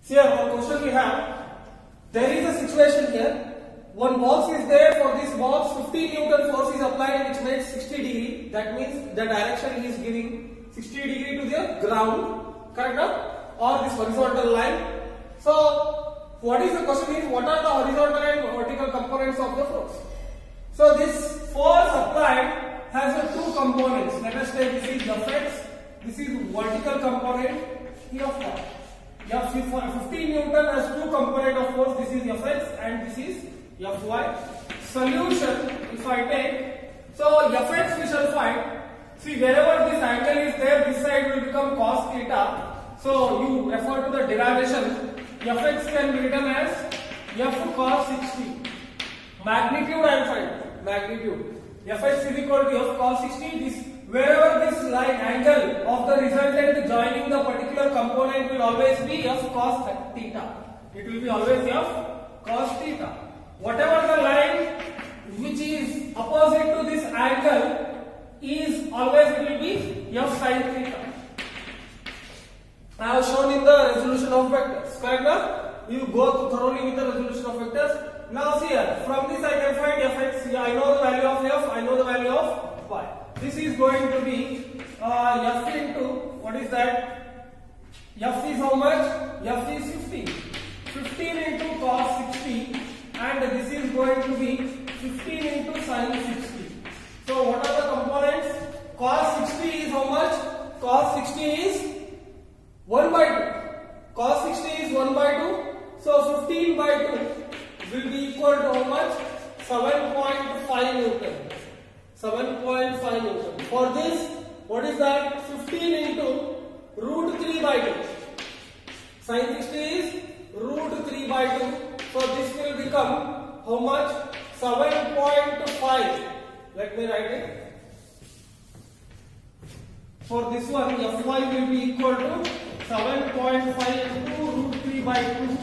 See here, one question we have. There is a situation here. One box is there. For this box, 15 Newton force is applied, which makes 60 degree. That means the direction he is giving 60 degree to the ground, correct? Or this horizontal line. So, what is the question is, what are the horizontal and vertical components of the force? So, this force applied has two components. Let us say this is Fx. This is vertical component, Fy. 15 Newton has two component of force. This is Fx and this is Fy. Solution, if I take, so Fx we shall find. See, wherever this angle is there, this side will become cos theta. So you refer to the derivation. Fx can be written as F cos 60. Magnitude I am finding. Magnitude. Fx is equal to F cos 60. This, wherever this line angle of the resultant joining the particular component will always be F cos theta. It will be always F cos theta. Whatever the line which is opposite to this angle is always, it will be F sin theta. I have shown in the resolution of vectors. Correct now? You go thoroughly with the resolution of vectors. Now see here, from this I can find Fx. I know the value of F, I know the value of Y. This is going to be F into, what is that? F is how much? F is 15. 15 into cos 60, and this is going to be 15 into sin 60. So what are the components? Cos 60 is how much? Cos 60 is 1 by 2. Cos 60 is 1 by 2. So 15 by 2 will be equal to how much? 7.5 Newton. 7.5 Newton. For this, what is that? 15 into root 3 by 2. Sin 60 is root 3 by 2. So this will become how much? 7.5. Let me write it. For this one, Fy will be equal to 7.5 into root 3 by 2.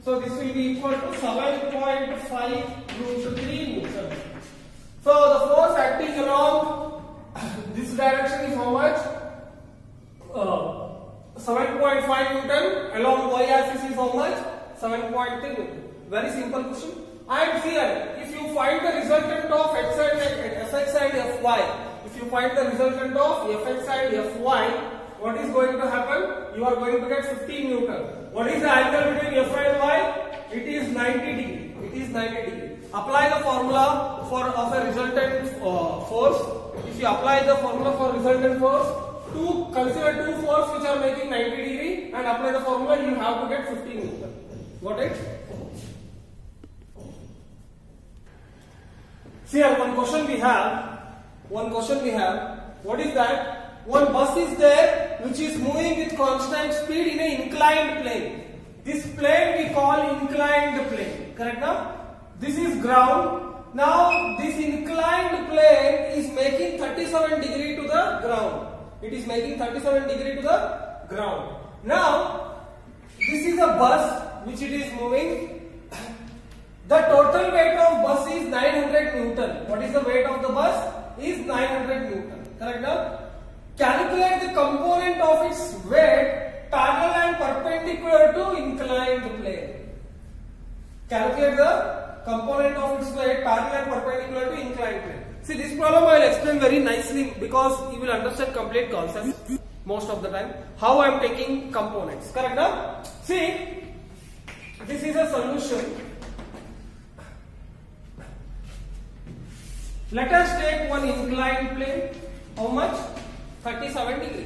So this will be equal to 7.5 root 3 Newton. So the force acting along this direction is how much? 7.5 Newton. Along y-axis is how much? 7.3 Newton. Very simple question. And here, if you find the resultant of Fx and Fy, if you find the resultant of Fx and Fy, what is going to happen? You are going to get 15 Newton. What is the angle between F and Y? It is 90 degree. It is 90 degree. Apply the formula of a resultant force. If you apply the formula for resultant force, consider two forces which are making 90 degree and apply the formula, you have to get 15 Newton. Got it? See here, one question we have. What is that? One bus is there which is moving with constant speed in an inclined plane. This plane we call inclined plane. Correct now? This is ground. Now this inclined plane is making 37 degree to the ground. It is making 37 degree to the ground. Now this is a bus which it is moving. The total weight of bus is 900 Newton. What is the weight of the bus? Is 900 Newton. Correct now? Calculate the component of its weight parallel and perpendicular to inclined plane. Calculate the component of its weight parallel and perpendicular to inclined plane. See, this problem I will explain very nicely because you will understand complete concept most of the time. How I am taking components. Correct now? See, this is a solution. Let us take one inclined plane. How much? 37 degree.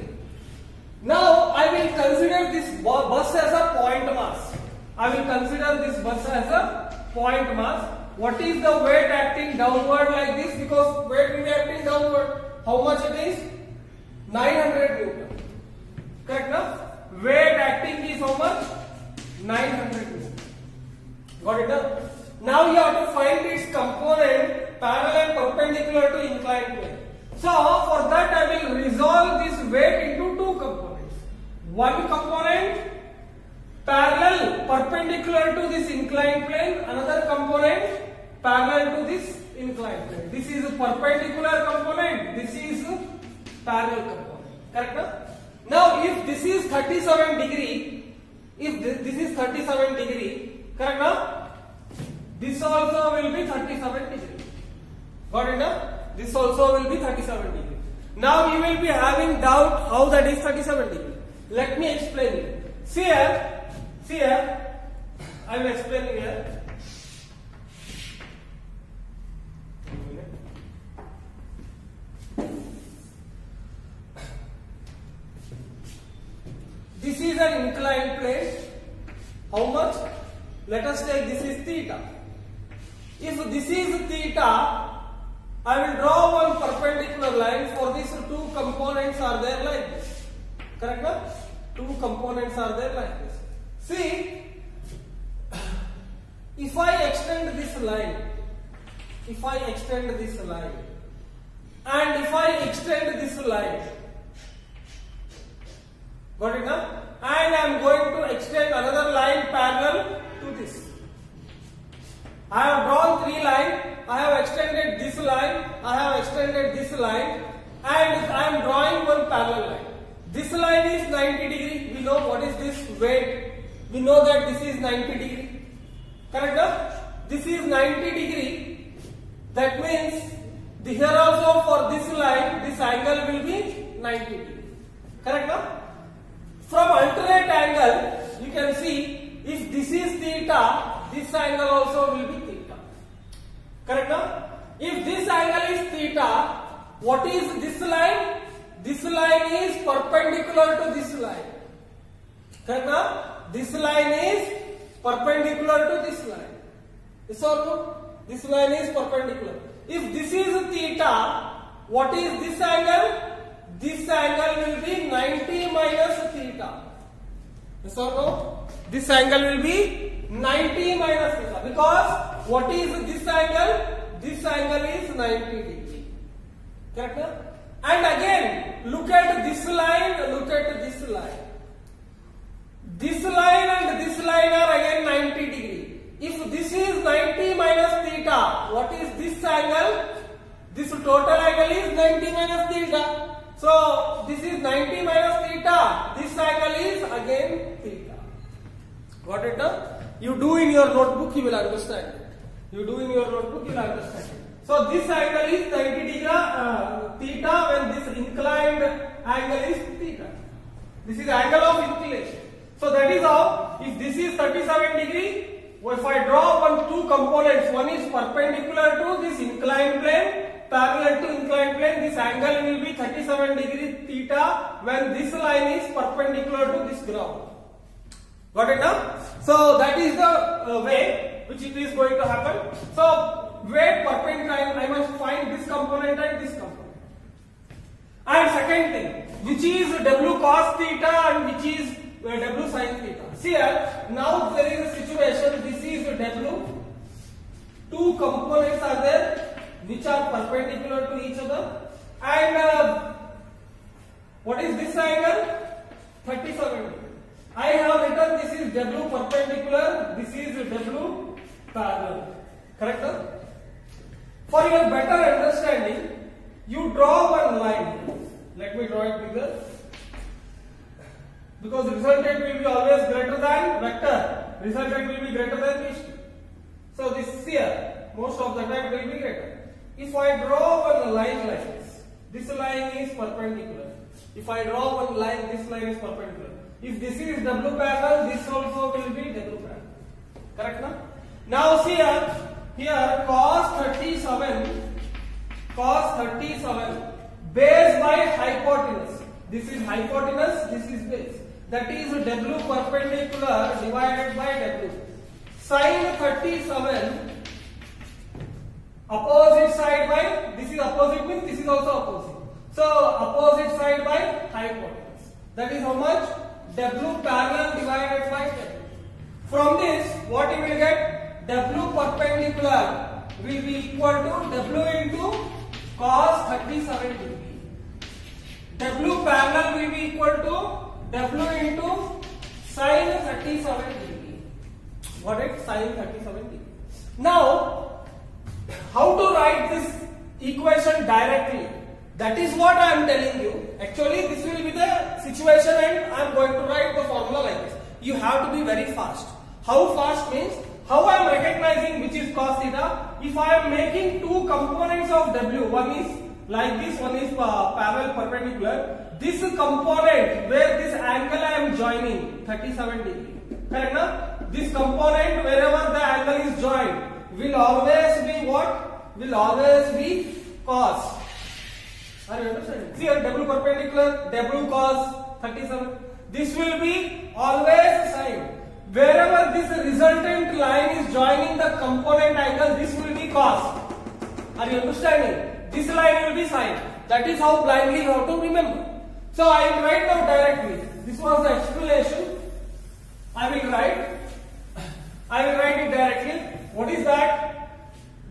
Now I will consider this bus as a point mass. I will consider this bus as a point mass. What is the weight acting downward like this? Because weight will be acting downward. How much it is? 900 Newton. Correct now? Weight acting is how much? 900 Newton. Got it now? Now you have to find its component parallel and perpendicular to inclined plane. So for that I will resolve this weight into two components. One component parallel perpendicular to this inclined plane, another component parallel to this inclined plane. This is a perpendicular component, this is a parallel component. Correct? Now if this is 37 degree If this is 37 degree, correct now? This also will be 37 degree. Got it now? This also will be 37 degree. Now you will be having doubt how that is 37 degree. Let me explain you. See here, I will explain you here. This is an inclined plane. How much? Let us take this is theta. If this is theta, I will draw one perpendicular line. For these two components are there like this. Correct now? Two components are there like this. See, if I extend this line, and if I extend this line, got it now? And I am going to extend another line parallel to this. I have drawn three lines. I have extended this line. I have extended this line, and I am drawing one parallel line. This line is 90 degree. We know what is this weight. We know that this is 90 degree. Correct now? This is 90 degree. That means here also for this line, this angle will be 90 degree. Correct now? From alternate angle, you can see if this is theta, this angle also will be theta. Correct now? If this angle is theta, what is this line? This line is perpendicular to this line. Correct now? This line is perpendicular to this line. Yes or no? This line is perpendicular. If this is theta, what is this angle? This angle will be 90 minus theta. Yes or no? This angle will be 90 minus theta. Because what is this angle? This angle is 90 degree. Correct now? And again, look at this line, look at this line. This line and this line are again 90 degree. If this is 90 minus theta, what is this angle? This total angle is 90 minus theta. So this is 90 minus theta. This angle is again theta. Got it now? You do in your notebook, you will understand it. You do in your notebook, you will understand it. So this angle is 90 degree theta when this inclined angle is theta. This is angle of inclination. So that is how, if this is 37 degree, if I draw two components, one is perpendicular to this inclined plane, parallel to inclined plane, this angle will be 37 degree theta when this line is perpendicular to this ground. Got it now? So that is the way which it is going to happen. So weight perpendicular, I must find this component and this component. And second thing, which is W cos theta and which is W sin theta. See here, now there is a situation, this is W, two components are there which are perpendicular to each other, and what is this angle? 37 degree. I have written this is W perpendicular, this is W parallel. Correct? For your better understanding, you draw one line. Let me draw it bigger. Because resultant will be always greater than vector. Resultant will be greater than these two. So this is here. Most of the time will be greater. If I draw one line like this line is perpendicular. If I draw one line, this line is perpendicular. If this is W parallel, this also will be W parallel. Correct now? Now see here cos 37 base by hypotenuse. This is hypotenuse, this is base. That is W perpendicular divided by W. Sin 37 opposite side by, this is opposite means this is also opposite. So opposite side by hypotenuse. That is how much? W parallel divided by W. From this, what you will get? W perpendicular will be equal to W into cos 37 degree. W parallel will be equal to W into sin 37 degree. Got it? Sin 37 degree. Now, how to write this equation directly? That is what I am telling you. Actually, this will be the situation and I am going to write the formula like this. you have to be very fast. How fast means, how I am recognizing which is cos theta? If I am making two components of W, one is like this, one is parallel perpendicular. This component where this angle I am joining 37 degree, correct na? This component wherever the angle is joined will always be what? Will always be cos. Are you understanding? See here, W perpendicular, W cos 37. This will be always sine. Wherever this resultant line is joining the component angle, this will be cos. Are you understanding? This line will be sine. That is how blindly you have to remember. So I will write now directly. This was the explanation. I will write it directly. What is that?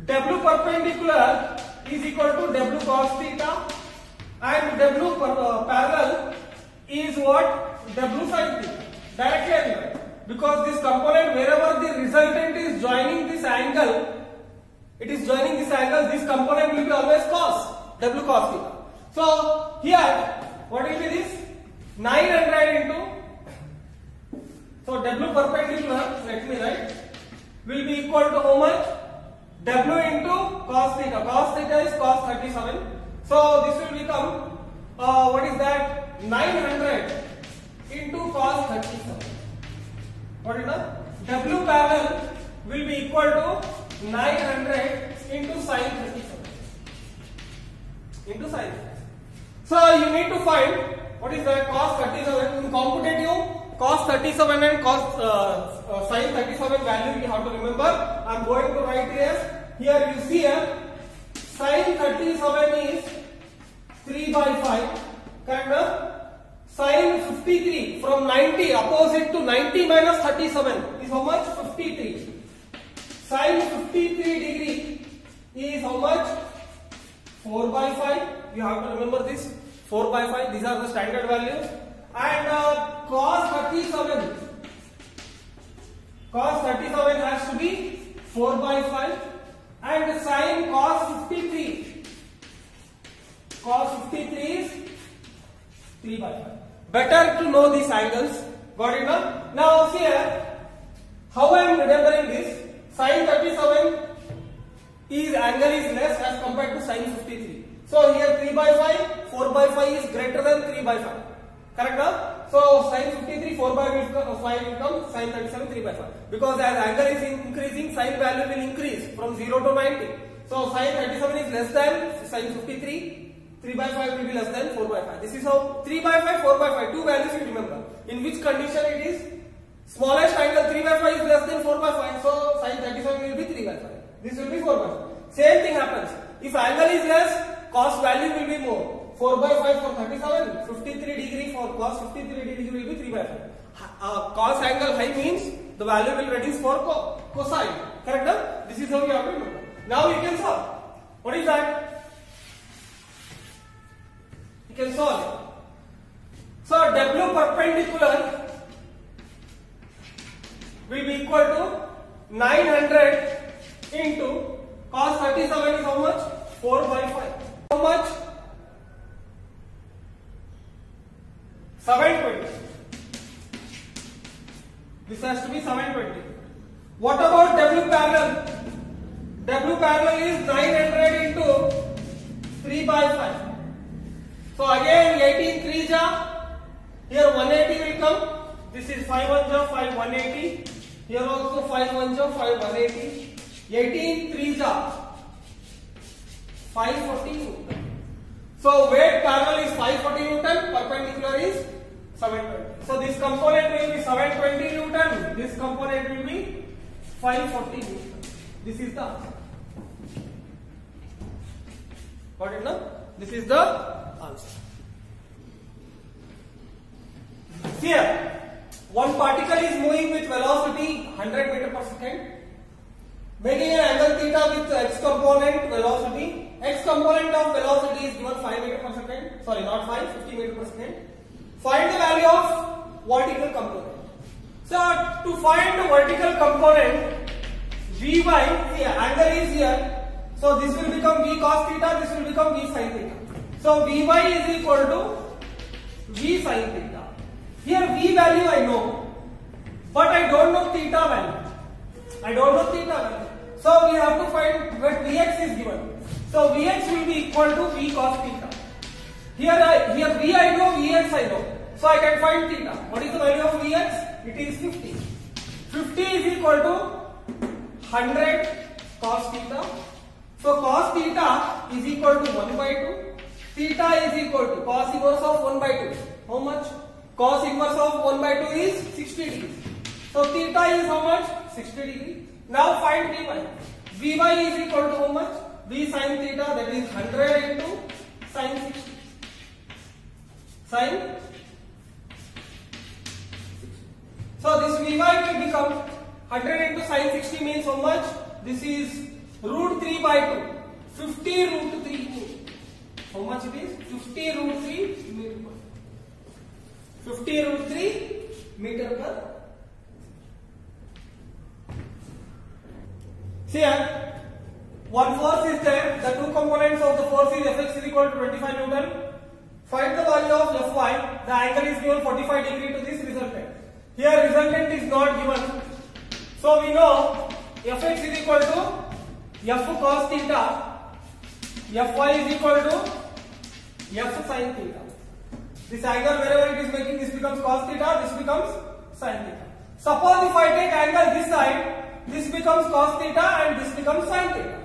W perpendicular is equal to W cos theta, and W parallel is what? W sin theta. Directly I will write. Because this component, wherever the resultant is joining this angle, this component will be always cos, W cos theta. So here, what will be this? 900 into, so W perpendicular, let me write, will be equal to how much? W into cos theta. Cos theta is cos 37. So this will become, what is that? 900 into cos 37. What is that? W parallel will be equal to 900 into sin 37. Into sin 37. So you need to find what is that? Cos 37 in computative. Cos 37 and cos sin 37 value you have to remember. I am going to write here. Here you see here sin 37 is 3 by 5. Correct? Sin 53 from 90 opposite to 90 minus 37 is how much? 53. Sin 53 degree is how much? 4 by 5. You have to remember this. 4 by 5. These are the standard values. And cos 37. Cos 37 has to be 4 by 5. And sin cos 53. Cos 53 is 3 by 5. Better to know these angles. Got it now? Now see here. How I am remembering this? Sin 37 is angle is less as compared to sin 53. So here 3 by 5, 4 by 5 is greater than 3 by 5. Correct now? So sin 53, 4 by 5 will come, sin 37, 3 by 5. Because as angle is increasing, sin value will increase from 0 to 90. So sin 37 is less than sin 53. 3 by 5 will be less than 4 by 5. This is how 3 by 5, 4 by 5, two values you remember. In which condition it is? Smallest angle 3 by 5 is less than 4 by 5. So sin 37 will be 3 by 5. This will be 4 by 5. Same thing happens. If angle is less, cos value will be more. 4 by 5 for 37, 53 degree for cos 53 degree will be 3 by 5. Cos angle high means the value will reduce for cosine. Correct? This is how you have to remember. Now you can solve. What is that? You can solve it. So W perpendicular will be equal to 900 into cos 37 is how much? 4 by 5. How much? 720. This has to be 720. What about W parallel? W parallel is 900 into 3 by 5. So again 18 3 ja, here 180 will come. This is 5 1 ja, 5 180. Here also 5 1 ja, 5 180. 18 3 ja, 540 Newton. So weight parallel is 540 Newton, perpendicular is 720. So this component will be 720 Newton. This component will be 540 Newton. This is the answer. Got it now? This is the answer. Here, one particle is moving with velocity 100 meter per second, making an angle theta with x component velocity. X component of velocity is given 5 meter per second. Sorry, not 5, 50 meter per second. Find the value of vertical component. So to find the vertical component, Vy, here angle is here. So this will become V cos theta, this will become V sin theta. So Vy is equal to V sin theta. Here V value I know. but I don't know theta value. I don't know theta value. So we have to find what Vx is given. So Vx will be equal to V cos theta. Here V I know, Vx I know. So I can find theta. What is the value of Vx? It is 50. 50 is equal to 100 cos theta. So cos theta is equal to 1 by 2. Theta is equal to cos inverse of 1 by 2. How much? Cos inverse of 1 by 2 is 60 degrees. So theta is how much? 60 degrees. Now find Vy. Vy is equal to how much? V sin theta, that is 100 into sin 60. Sin. So this Vy will become 100 into sin 60 means how much? This is root 3 by 2. 50 root 3. How much it is? 50 root 3 meter per. 50 root 3 meter per. See here, one force is there. The two components of the force is Fx is equal to 25 Newton. Find the value of Fy. The angle is given 45 degree to this resultant. Here resultant is not given. So we know Fx is equal to F cos theta. Fy is equal to F sin theta. This angle wherever it is making, this becomes cos theta, this becomes sin theta. Suppose if I take angle this side, this becomes cos theta and this becomes sin theta.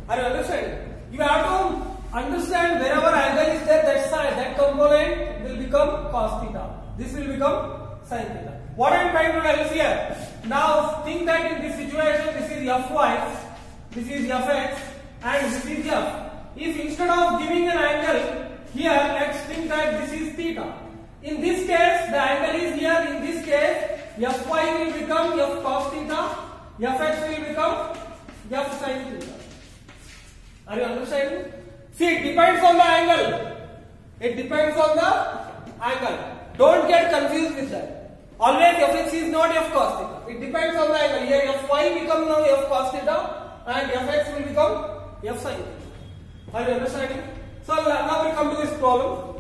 Are you understanding? You have to understand wherever angle is there, that side, that component will become cos theta. This will become sin theta. What I am trying to tell is here. Now think that in this situation, this is Fy, this is Fx and this is F. If instead of giving an angle here, let's think that this is theta. In this case, the angle is here. In this case, Fy will become F cos theta, Fx will become F sin theta. Are you understanding? See, it depends on the angle. It depends on the angle. Don't get confused with that. Always Fx is not F cos theta. It depends on the angle. Here Fy become now F cos theta and Fx will become F sin theta. Are you understanding? So now we'll come to this problem.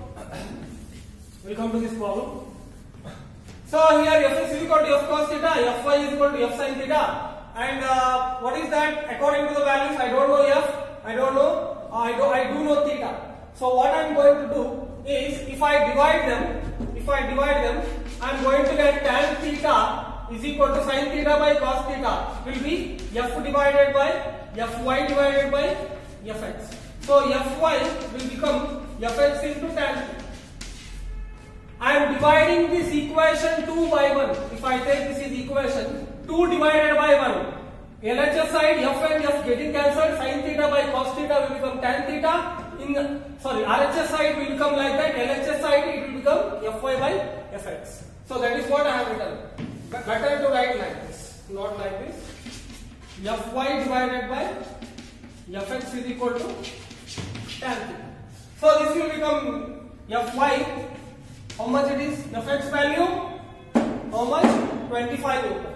So here Fx is equal to F cos theta, Fy is equal to F sin theta. And what is that? According to the values, I don't know F, I don't know, I do know theta. So what I am going to do is, if I divide them, I am going to get tan theta is equal to sin theta by cos theta will be F divided by Fy divided by Fx. So Fy will become Fx into tan theta. I am dividing this equation 2 by 1. If I take this is equation 2 divided by 1. LHS side F and F getting cancelled. Sin theta by cos theta will become tan theta. RHS side will become like that. LHS side it will become Fy by Fx. So that is what I have written. But better to write like this, not like this. Fy divided by Fx is equal to tan theta. So this will become Fy. How much it is? Fx value? How much? 25 Newton.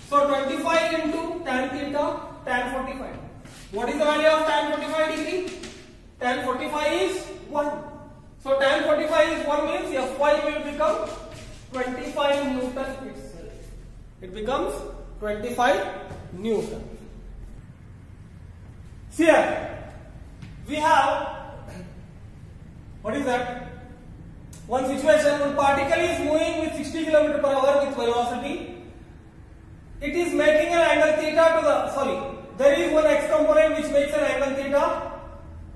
So 25 into tan theta, tan 45. What is the value of tan 45 degree? Tan 45 is 1. So tan 45 is 1 means Fy will become 25 Newton itself. It becomes 25 Newton. See here, we have, what is that? One situation, one particle is moving with 60 km per hour with velocity. It is making an angle theta to the, there is one x component which makes an angle theta,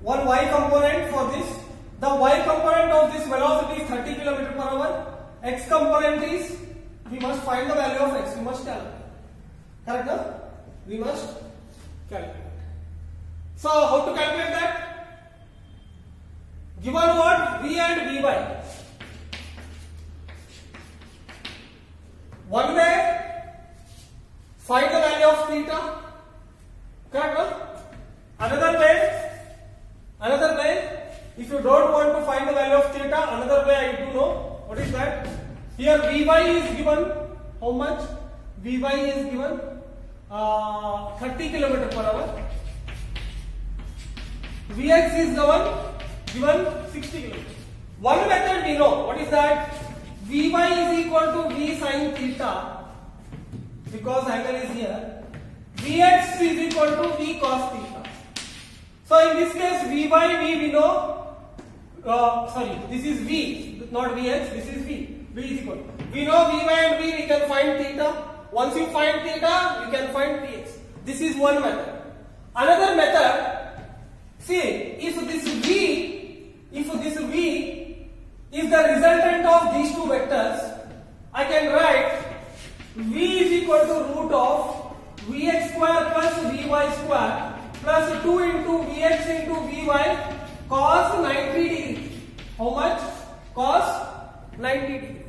one y component for this. The y component of this velocity is 30 km per hour. X component is, we must find the value of x, we must calculate. Correct? No? We must calculate. So how to calculate that? Given what? V and Vy. One way, find the value of theta. Correct? No? Another way, if you don't want to find the value of theta, another way I do know. What is that? Here Vy is given, how much? Vy is given 30 km per hour. Vx is given 60 km. One method we know. What is that? Vy is equal to V sin theta because angle is here, Vx is equal to V cos theta. So in this case, V by V we know, this is V, not Vx, this is V. V is equal. We know V by and V, we can find theta. Once you find theta, you can find Vx. This is one method. Another method, see, if this V is the resultant of these two vectors, I can write V is equal to root of Vx square plus Vy square plus 2 into Vx into Vy cos 90 degree. How much? Cos 90 degree.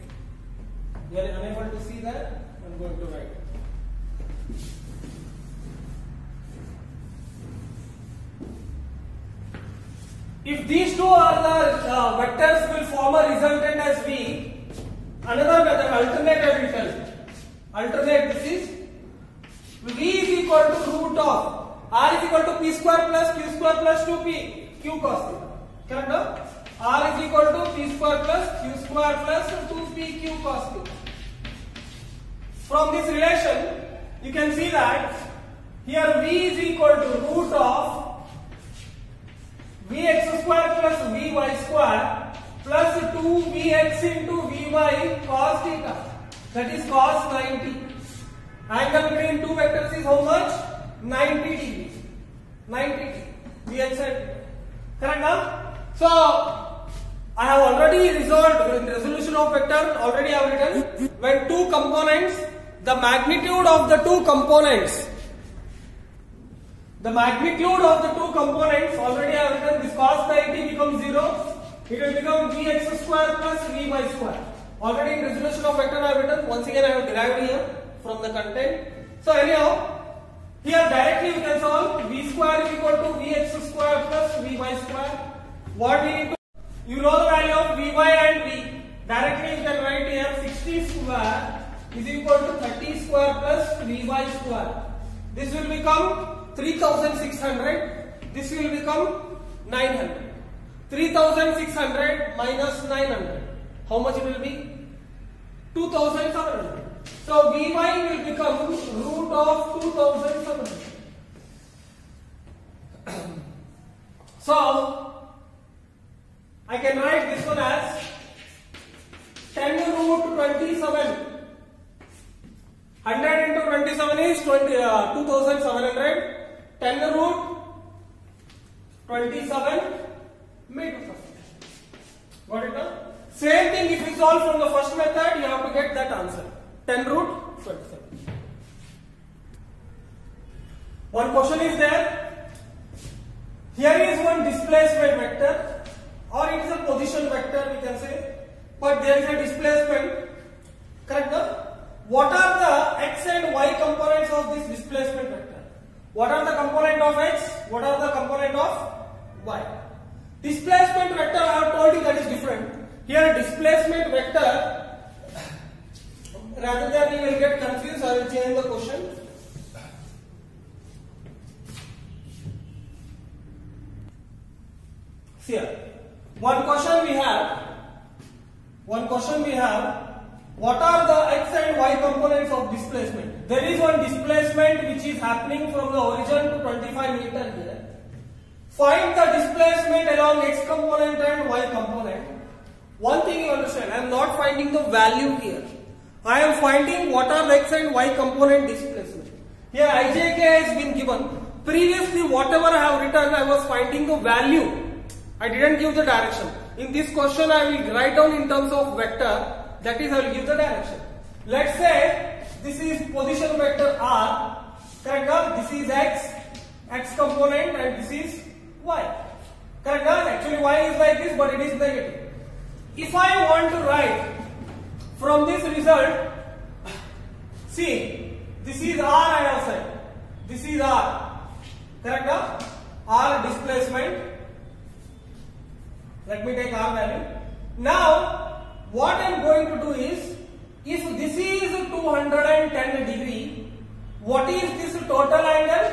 You are unable to see that? I am going to write. If these two are the vectors will form a resultant as V, another method, alternate I will tell you. Alternate, this is V is equal to root of R is equal to P square plus Q square plus 2P Q cos theta. Correct now? R is equal to P square plus Q square plus 2P Q cos theta. From this relation, you can see that here V is equal to root of Vx square plus Vy square plus 2Vx into Vy cos theta. That is cos 90. Angle between two vectors is how much? 90 degrees. 90 degrees. Vx and correct now? So I have already resolved in resolution of vector. Already I have written when two components, the magnitude of the two components. The magnitude of the two components, already I have written, this cos 90 becomes 0. It will become Vx square plus Vy square. Already in resolution of vector I have written. Once again I have derived here from the content. So anyhow, here directly you can solve V square is equal to Vx square plus Vy square. What we need to, you know the value of Vy and V. Directly you can write here 60 square is equal to 30 square plus Vy square. This will become 3600, this will become 900. 3600 minus 900. How much it will be? 2700. So Vy will become root of 2700. So I can write this one as 10 root 27. 100 into 27 is 2700. 10 root 27 meters. Got it now? Same thing if you solve from the first method, you have to get that answer. 10 root 27. One question is there. Here is one displacement vector, or it is a position vector we can say, but there is a displacement. Correct now? What are the x and y components of this displacement vector? What are the component of x? What are the component of y? Displacement vector I have told you that is different. Here displacement vector, rather than you will get confused, I will change the question. See here, one question we have. What are the x and y components of displacement? There is one displacement which is happening from the origin to 25 meter here. Find the displacement along x component and y component. One thing you understand, I am not finding the value here. I am finding what are the x and y component displacement. Here ijk has been given. Previously whatever I have written, I was finding the value. I didn't give the direction. In this question I will write down in terms of vector. That is, I will give the direction. Let's say this is position vector r. Correct now? This is x component, and this is y. Correct now? Actually y is like this, but it is negative. If I want to write from this result, see, this is r I have said. This is r. Correct now? R displacement. Let me take r value. Now, what I am going to do is, if this is 210 degree, what is this total angle?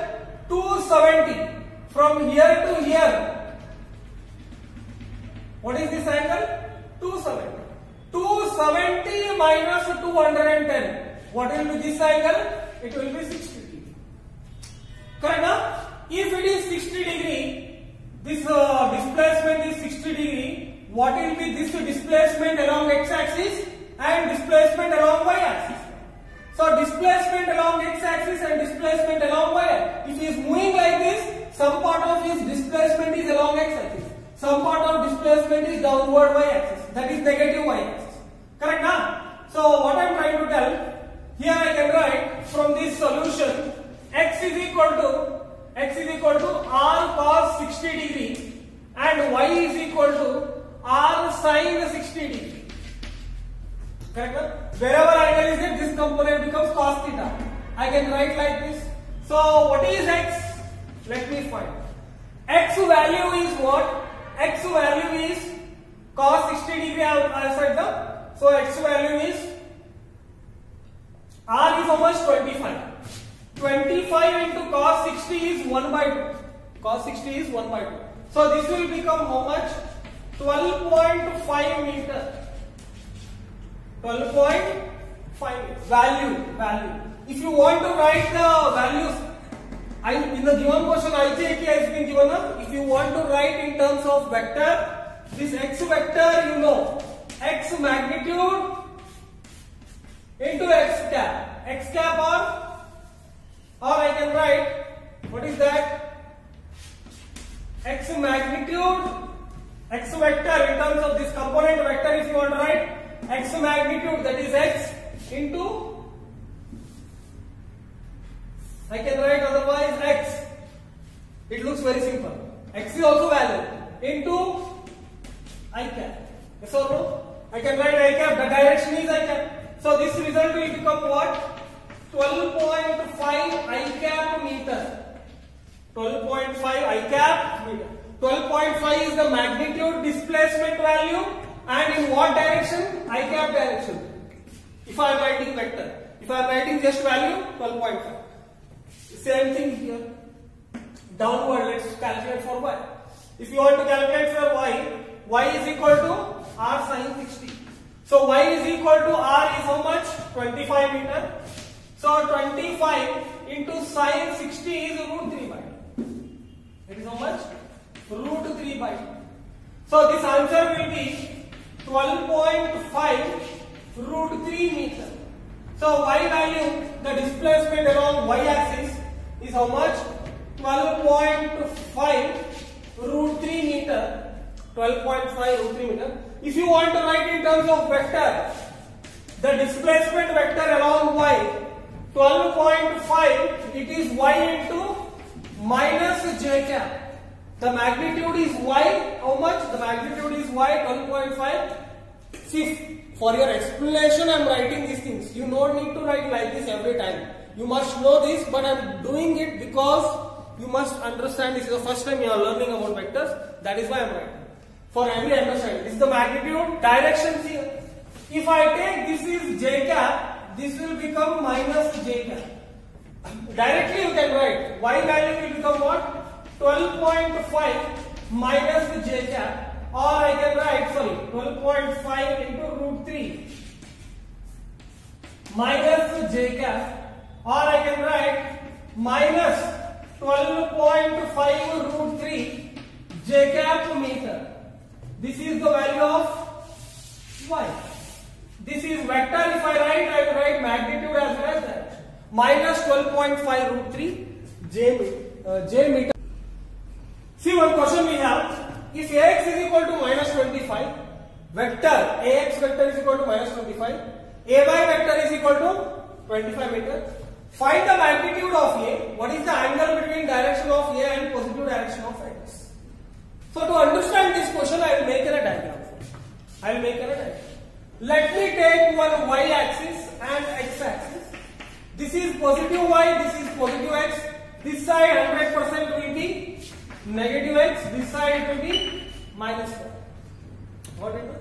270. From here to here, what is this angle? 270. 270 minus 210. What will be this angle? It will be 60 degree. Correct now? If it is 60 degree, this displacement is 60 degree. What will be this displacement along x-axis and displacement along y-axis? So displacement along x-axis and displacement along y-axis. If he is moving like this, some part of his displacement is along x-axis. Some part of displacement is downward y-axis. That is negative y-axis. Correct now? So what I am trying to tell, here I can write from this solution x is equal to r cos 60 degree and y is equal to r sin 60 degree. Correct now? Wherever angle is there, this component becomes cos theta. I can write like this. So what is x? Let me find. X value is what? X value is cos 60 degree. I said the. So x value is r is how much? 25. 25 into cos 60 is 1 by 2. Cos 60 is 1 by 2. So this will become how much? 12.5 meter. 12.5 value. If you want to write the values, in the given question IJK has been given up. If you want to write in terms of vector, this x vector you know, x magnitude into x cap or I can write, what is that? X magnitude, x vector in terms of this component vector, if you want to write x magnitude, that is x into, I can write otherwise x. It looks very simple. X is also value into I cap. Yes or no? I can write I cap. The direction is I cap. So this result will become what? 12.5 I cap meter. 12.5 I cap meter. 12.5 is the magnitude displacement value, and in what direction? I cap direction. If I am writing vector. If I am writing just value, 12.5. Same thing here. Downward, let's calculate for y. If you want to calculate for y is equal to r sin 60. So y is equal to r is how much? 25 meter. So 25 into sin 60 is root 3 by 2. It is how much? Root 3 by 2. So this answer will be 12.5 root 3 meter. So y value, the displacement along y axis is how much? 12.5 root 3 meter. 12.5 root 3 meter. If you want to write in terms of vector, the displacement vector along y, 12.5, it is y into minus j cap. The magnitude is y, how much? The magnitude is y, 12.5. See, for your explanation I am writing these things. You don't need to write like this every time. You must know this, but I am doing it because you must understand this is the first time you are learning about vectors. That is why I am writing. For every understanding. This is the magnitude, directions here. If I take this is j cap, this will become minus j cap. Directly you can write y value will become what? 12.5 minus j cap. Or I can write, 12.5 into root 3 minus j cap. Or I can write minus 12.5 root 3 j cap meter. This is the value of y. This is vector. If I will write magnitude as well as that. Minus 12.5 root 3 j meter. See, one question we have. If ax is equal to minus 25, vector ax vector is equal to minus 25, ay vector is equal to 25 meter. Find the magnitude of a. What is the angle between direction of a and positive direction of x? So to understand this question, I will make a diagram. Let me take one y-axis and x-axis. This is positive y, this is positive x. This side 100% will be negative x. This side will be minus 1. What is it?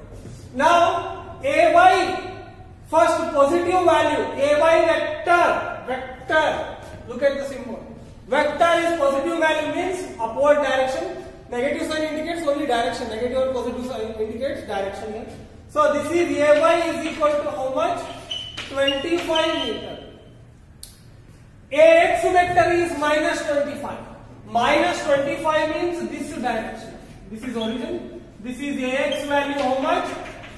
Now ay, first positive value, ay vector. Look at the symbol. Vector is positive value means upward direction. Negative sign indicates only direction. Negative or positive sign indicates direction here. So this is ay is equal to how much? 25 meter. Ax vector is minus 25. Minus 25 means this direction. This is origin. This is Ax value how much?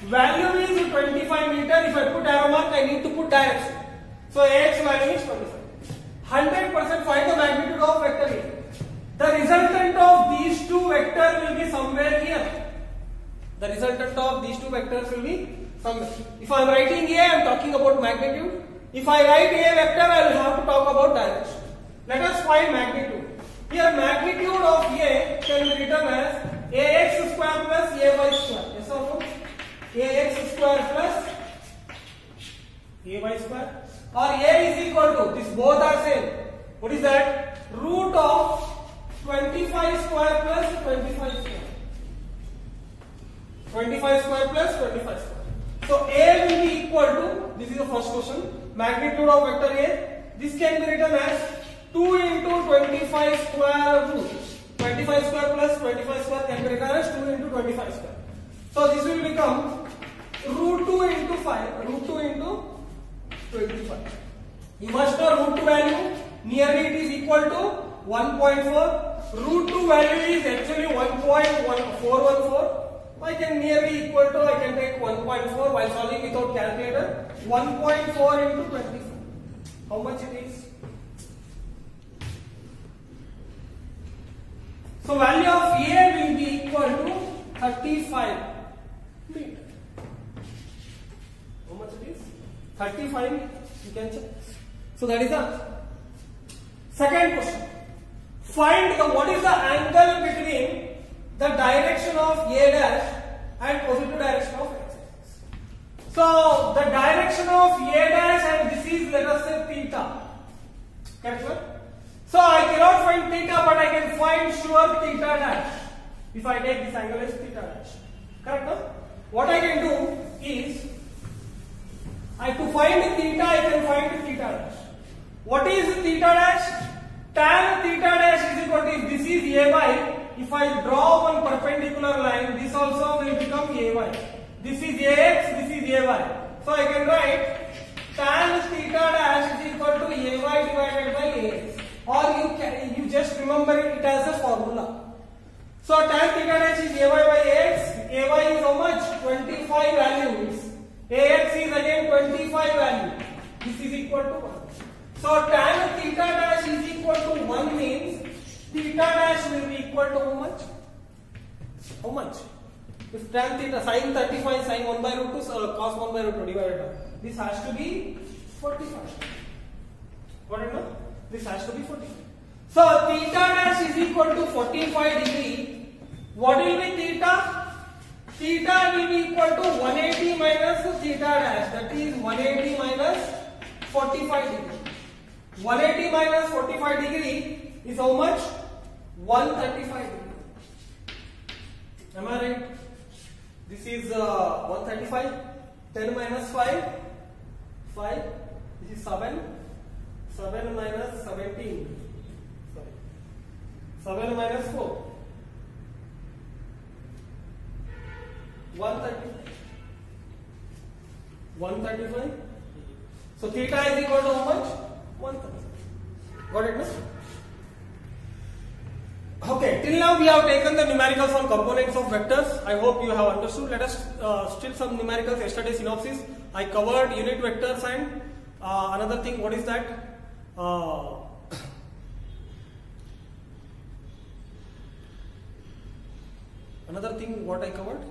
Value is 25 meter. If I put arrow mark, I need to put direction. So Ax value is 25. 100% find the magnitude of vector A. The resultant of these two vectors will be somewhere here. The resultant of these two vectors will be somewhere. If I am writing A, I am talking about magnitude. If I write A vector, I will have to talk about direction. Let us find magnitude. Here magnitude of A can be written as Ax square plus Ay square. Yes or no? Ax square plus Ay square. Or A is equal to, this both are same. What is that? Root of 25 square plus 25 square. 25 square plus 25 square. So A will be equal to, this is the first question, magnitude of vector A. This can be written as 2 into 25 square root. 25 square plus 25 square can be written as 2 into 25 square. So this will become root 2 into 5, root 2 into 25. You must know root 2 value, nearly it is equal to 1.4. Root 2 value is actually 1.1414. I can nearly equal to, I can take 1.4 while solving without calculator. 1.4 into 25. How much it is? So value of A will be equal to 35 meter. How much it is? 35. You can check. So that is the second question. Find what is the angle between the direction of A dash and positive direction of X axis. So the direction of A dash and this is, let us say, theta. Correct, sir? So I cannot find theta, but I can find sure theta dash. If I take this angle as theta dash. Correct, no? What I can do is, to find theta, I can find theta dash. What is theta dash? Tan theta dash is equal to, if this is Ay, if I draw one perpendicular line, this also will become Ay. This is Ax, this is Ay. So I can write tan theta dash is equal to Ay divided by Ax. Or you just remember it as a formula. So tan theta dash is Ay by Ax. Ay is how much? 25 values. Ax is again 25 value. This is equal to 1. So tan theta dash is equal to 1 means theta dash will be equal to how much? How much? If tan theta, sin 35, sin 1 by root 2, cos 1 by root 2 divided by. This has to be 45. Got it, no? This has to be 45. So theta dash is equal to 45 degree. What will be theta? Theta will be equal to 180 minus theta dash. That is 180 minus 45 degree. 180 minus 45 degree is how much? 135 degree. Am I right? This is 135. 10 minus 5. 5. This is 7. 7 minus 17. Sorry. 7 minus 4. 135. 135. So theta is equal to how much? 135. Got it, no? Okay, till now we have taken the numericals on components of vectors. I hope you have understood. Let us still some numericals, yesterday synopsis. I covered unit vectors and another thing, what is that? Another thing, what I covered?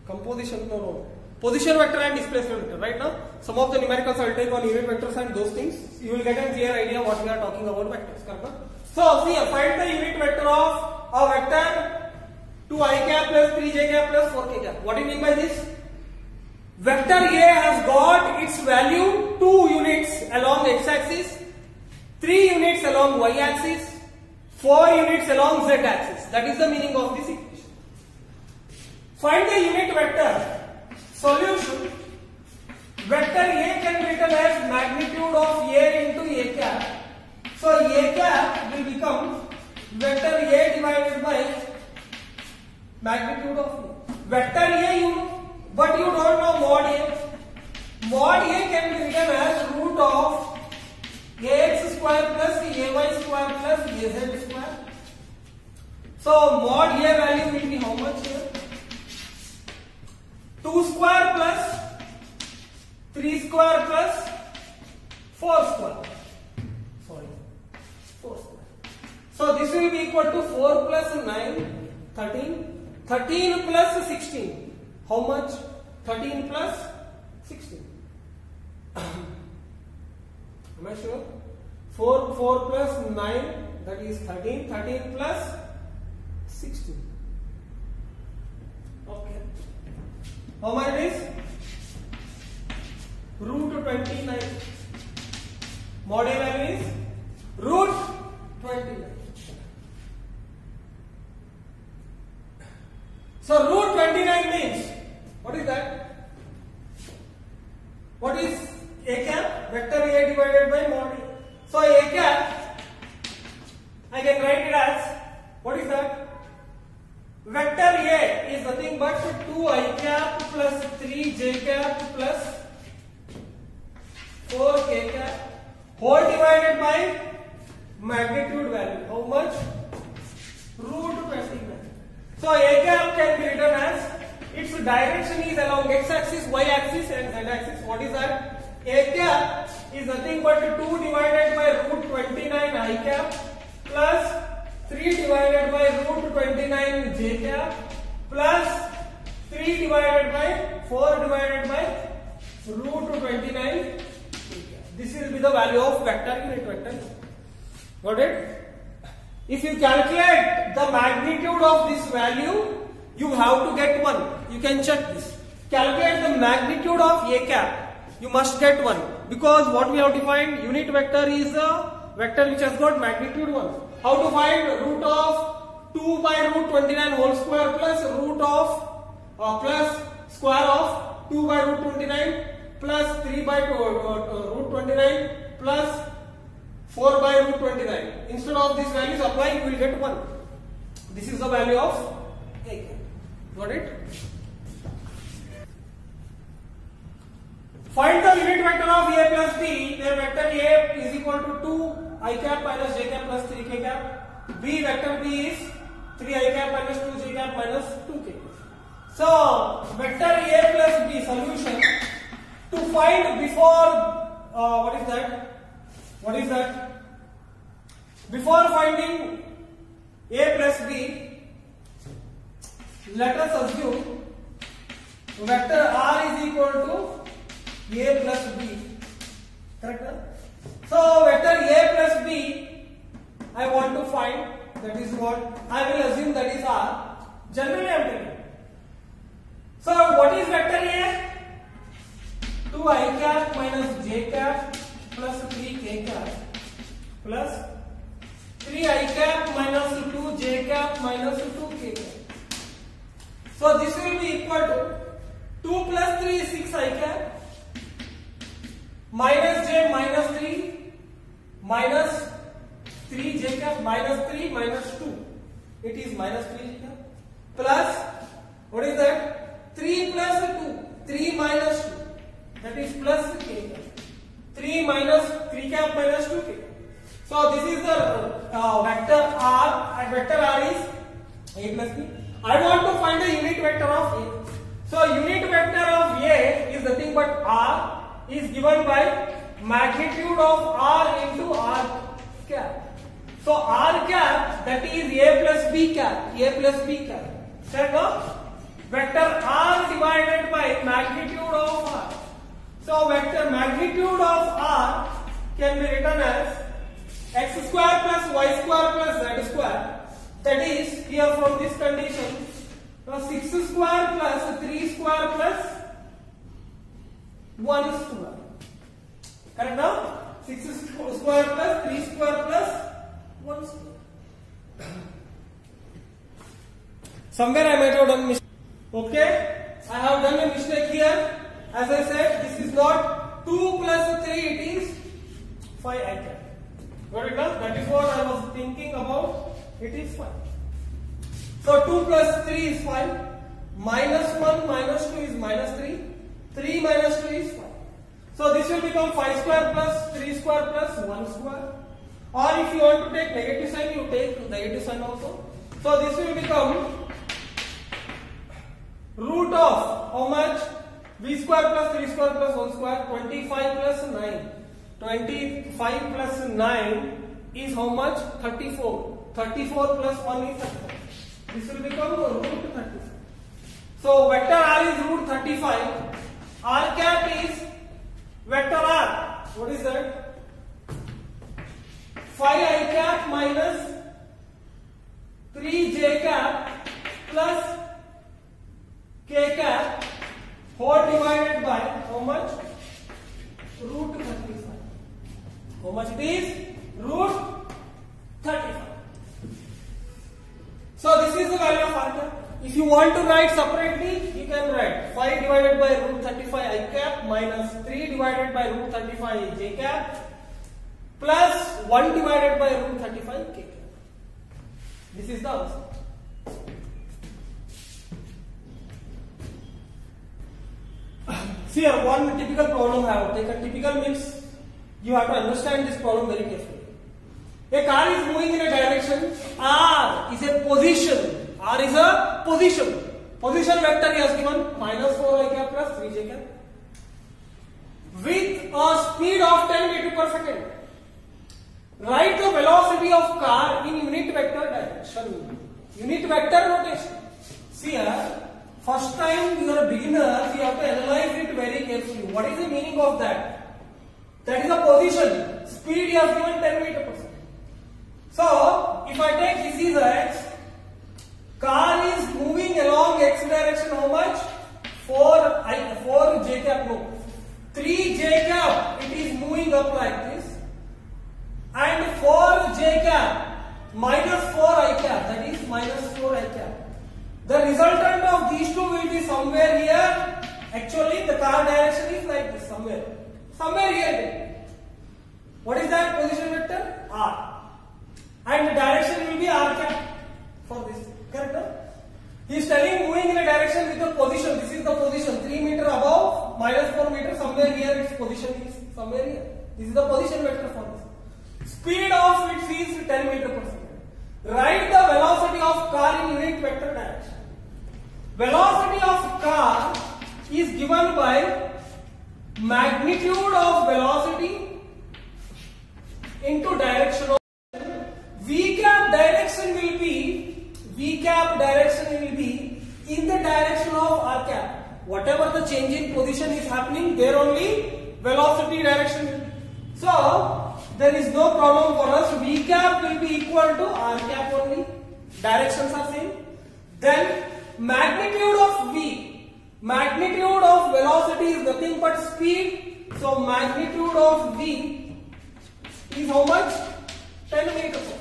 Composition, no. Position vector and displacement vector. Right now, some of the numericals I will take on unit vectors and those things. You will get a clear idea what we are talking about vectors. Correct? So, see, find the unit vector of a vector 2i cap plus 3j cap plus 4k cap. What do you mean by this? Vector A has got its value 2 units along x-axis, 3 units along y-axis, 4 units along z-axis. That is the meaning of this equation. Find the unit vector. Solution. Vector A can be written as magnitude of A into A cap. So A cap will become vector A divided by magnitude of A. Vector A you know, but you don't know mod A. mod A can be written as root of ax square plus ay square plus az square. So mod A value will be how much here? 2 square plus 3 square plus 4 square. Sorry, 4 square. So this will be equal to 4 plus 9, 13. 13 plus 16. How much? 13 plus 16. Am I sure? 4 plus 9, that is 13. 13 plus 16. Okay. How much is? Root 29. Mod A value is root 29. So root 29 means, what is that? What is A cap? Vector A divided by mod A. So A cap, I can write it as, what is that? Vector A is nothing but 2i cap plus 3j cap plus 4k cap whole divided by magnitude value. How much? Root 29. So A cap can be written as, its direction is along x-axis, y-axis and z-axis. What is that? A cap is nothing but 2 divided by root 29 I cap plus 3 divided by root 29 j cap plus 3 divided by 4 divided by root 29 j cap. This will be the value of vector unit vector. Got it? If you calculate the magnitude of this value, you have to get 1. You can check this. Calculate the magnitude of A cap. You must get 1. Because what we have defined, unit vector is a vector which has got magnitude 1. How to find root of 2 by root 29 whole square plus root of plus square of 2 by root 29 plus 3 by root 29 plus 4 by root 29. Instead of these values apply, you will get 1. This is the value of A cap. Got it? Find the unit vector of A plus B, where vector A is equal to 2 I cap minus j cap plus 3k cap. B vector B is 3 I cap minus 2 j cap minus 2k. So vector A plus B solution to find before what is that? What is that? Before finding A plus B, let us assume vector R is equal to A plus B. Correct? So vector A plus B I want to find, that is what I will assume, that is R. Generally I am taking. So what is vector A? 2 I cap minus j cap plus 3 k cap plus 3 I cap minus 2 j cap minus 2 k cap. So this will be equal to 2 plus 3 is 6 I cap minus j minus 3 minus 3 j cap minus 3 minus 2. It is minus 3 j cap plus, what is that? 3 plus 2, 3 minus 2, that is plus k cap. 3 minus 3 cap minus 2 k. So this is the vector R, and vector R is A plus B. I want to find the unit vector of A. So unit vector of A is nothing but R is given by magnitude of R into R cap. So R cap, that is A plus B cap. A plus B cap. Correct? No? Vector R divided by magnitude of R. So vector magnitude of R can be written as x square plus y square plus z square. That is, here from this condition, 6 square plus 3 square plus 1 square. Correct now? 6 square plus 3 square plus 1 square. Somewhere I might have done mistake. Okay, I have done a mistake here. As I said, this is not 2 plus 3, it is 5 I cap. Got it now? That is what I was thinking about. It is 5. So 2 plus 3 is 5. Minus 1 minus 2 is minus 3. 3 minus 2 is 5. So this will become 5 square plus 3 square plus 1 square. Or if you want to take negative sign, you take negative sign also. So this will become root of how much? V square plus 3 square plus 1 square, 25 plus 9. 25 plus 9 is how much? 34. 34 plus 1 is 35. This will become root 35. So vector R is root 35. R cap is vector R. What is that? 5 I cap minus 3 j cap plus k cap whole divided by how much? Root 35. How much it is? Root 35. So this is the value of R cap. If you want to write separately, you can write 5 divided by root 35 I cap minus 3 divided by root 35 j cap plus 1 divided by root 35 k cap. This is the answer. See here, one typical problem I have taken. Typical means you have to understand this problem very carefully. A car is moving in a direction. R is a position. R is a position. Position vector he has given minus 4 I cap plus 3 j cap with a speed of 10 meter per second. Write the velocity of car in unit vector direction. Unit vector notation. See here, first time you are a beginner, you have to analyze it very carefully. What is the meaning of that? That is a position. Speed he has given 10 meter per second. So, if I take this is x, car is moving along x direction how much? 4 j cap, no. 3 j cap, it is moving up like this. And 4 j cap minus 4 I cap, that is minus 4 I cap. The resultant of these two will be somewhere here. Actually, the car direction is like this, somewhere. Somewhere here. What is that position vector? R. And the direction will be R cap for this. Correct? No? He is telling moving in a direction with a position. This is the position. 3 meter above, minus 4 meter. Somewhere here its position is somewhere here. This is the position vector for this. Speed of it is 10 meter per second. Write the velocity of car in unit vector direction. Velocity of car is given by magnitude of velocity into direction of V cap direction will be in the direction of R cap. Whatever the change in position is happening, there only velocity direction will be. So there is no problem for us. V cap will be equal to R cap only. Directions are same. Then magnitude of V, magnitude of velocity is nothing but speed. So magnitude of V is how much? 10 meters.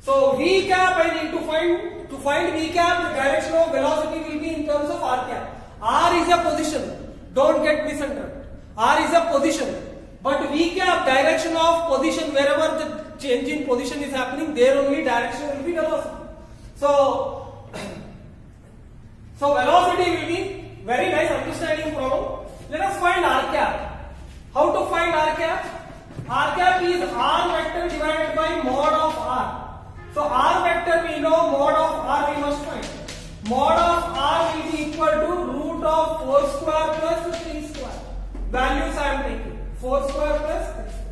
So V cap I need to find V cap, the direction of velocity will be in terms of R cap. R is a position. Don't get misunderstood. R is a position. But V cap, direction of position, wherever the change in position is happening, there only direction will be velocity. So velocity will be very nice understanding problem. Let us find R cap. How to find R cap? R cap is R vector divided by mod of R. So R vector we know, mod of R we must find. Mod of R will be equal to root of 4 square plus 3 square. Values I am taking. 4 square plus 3 square.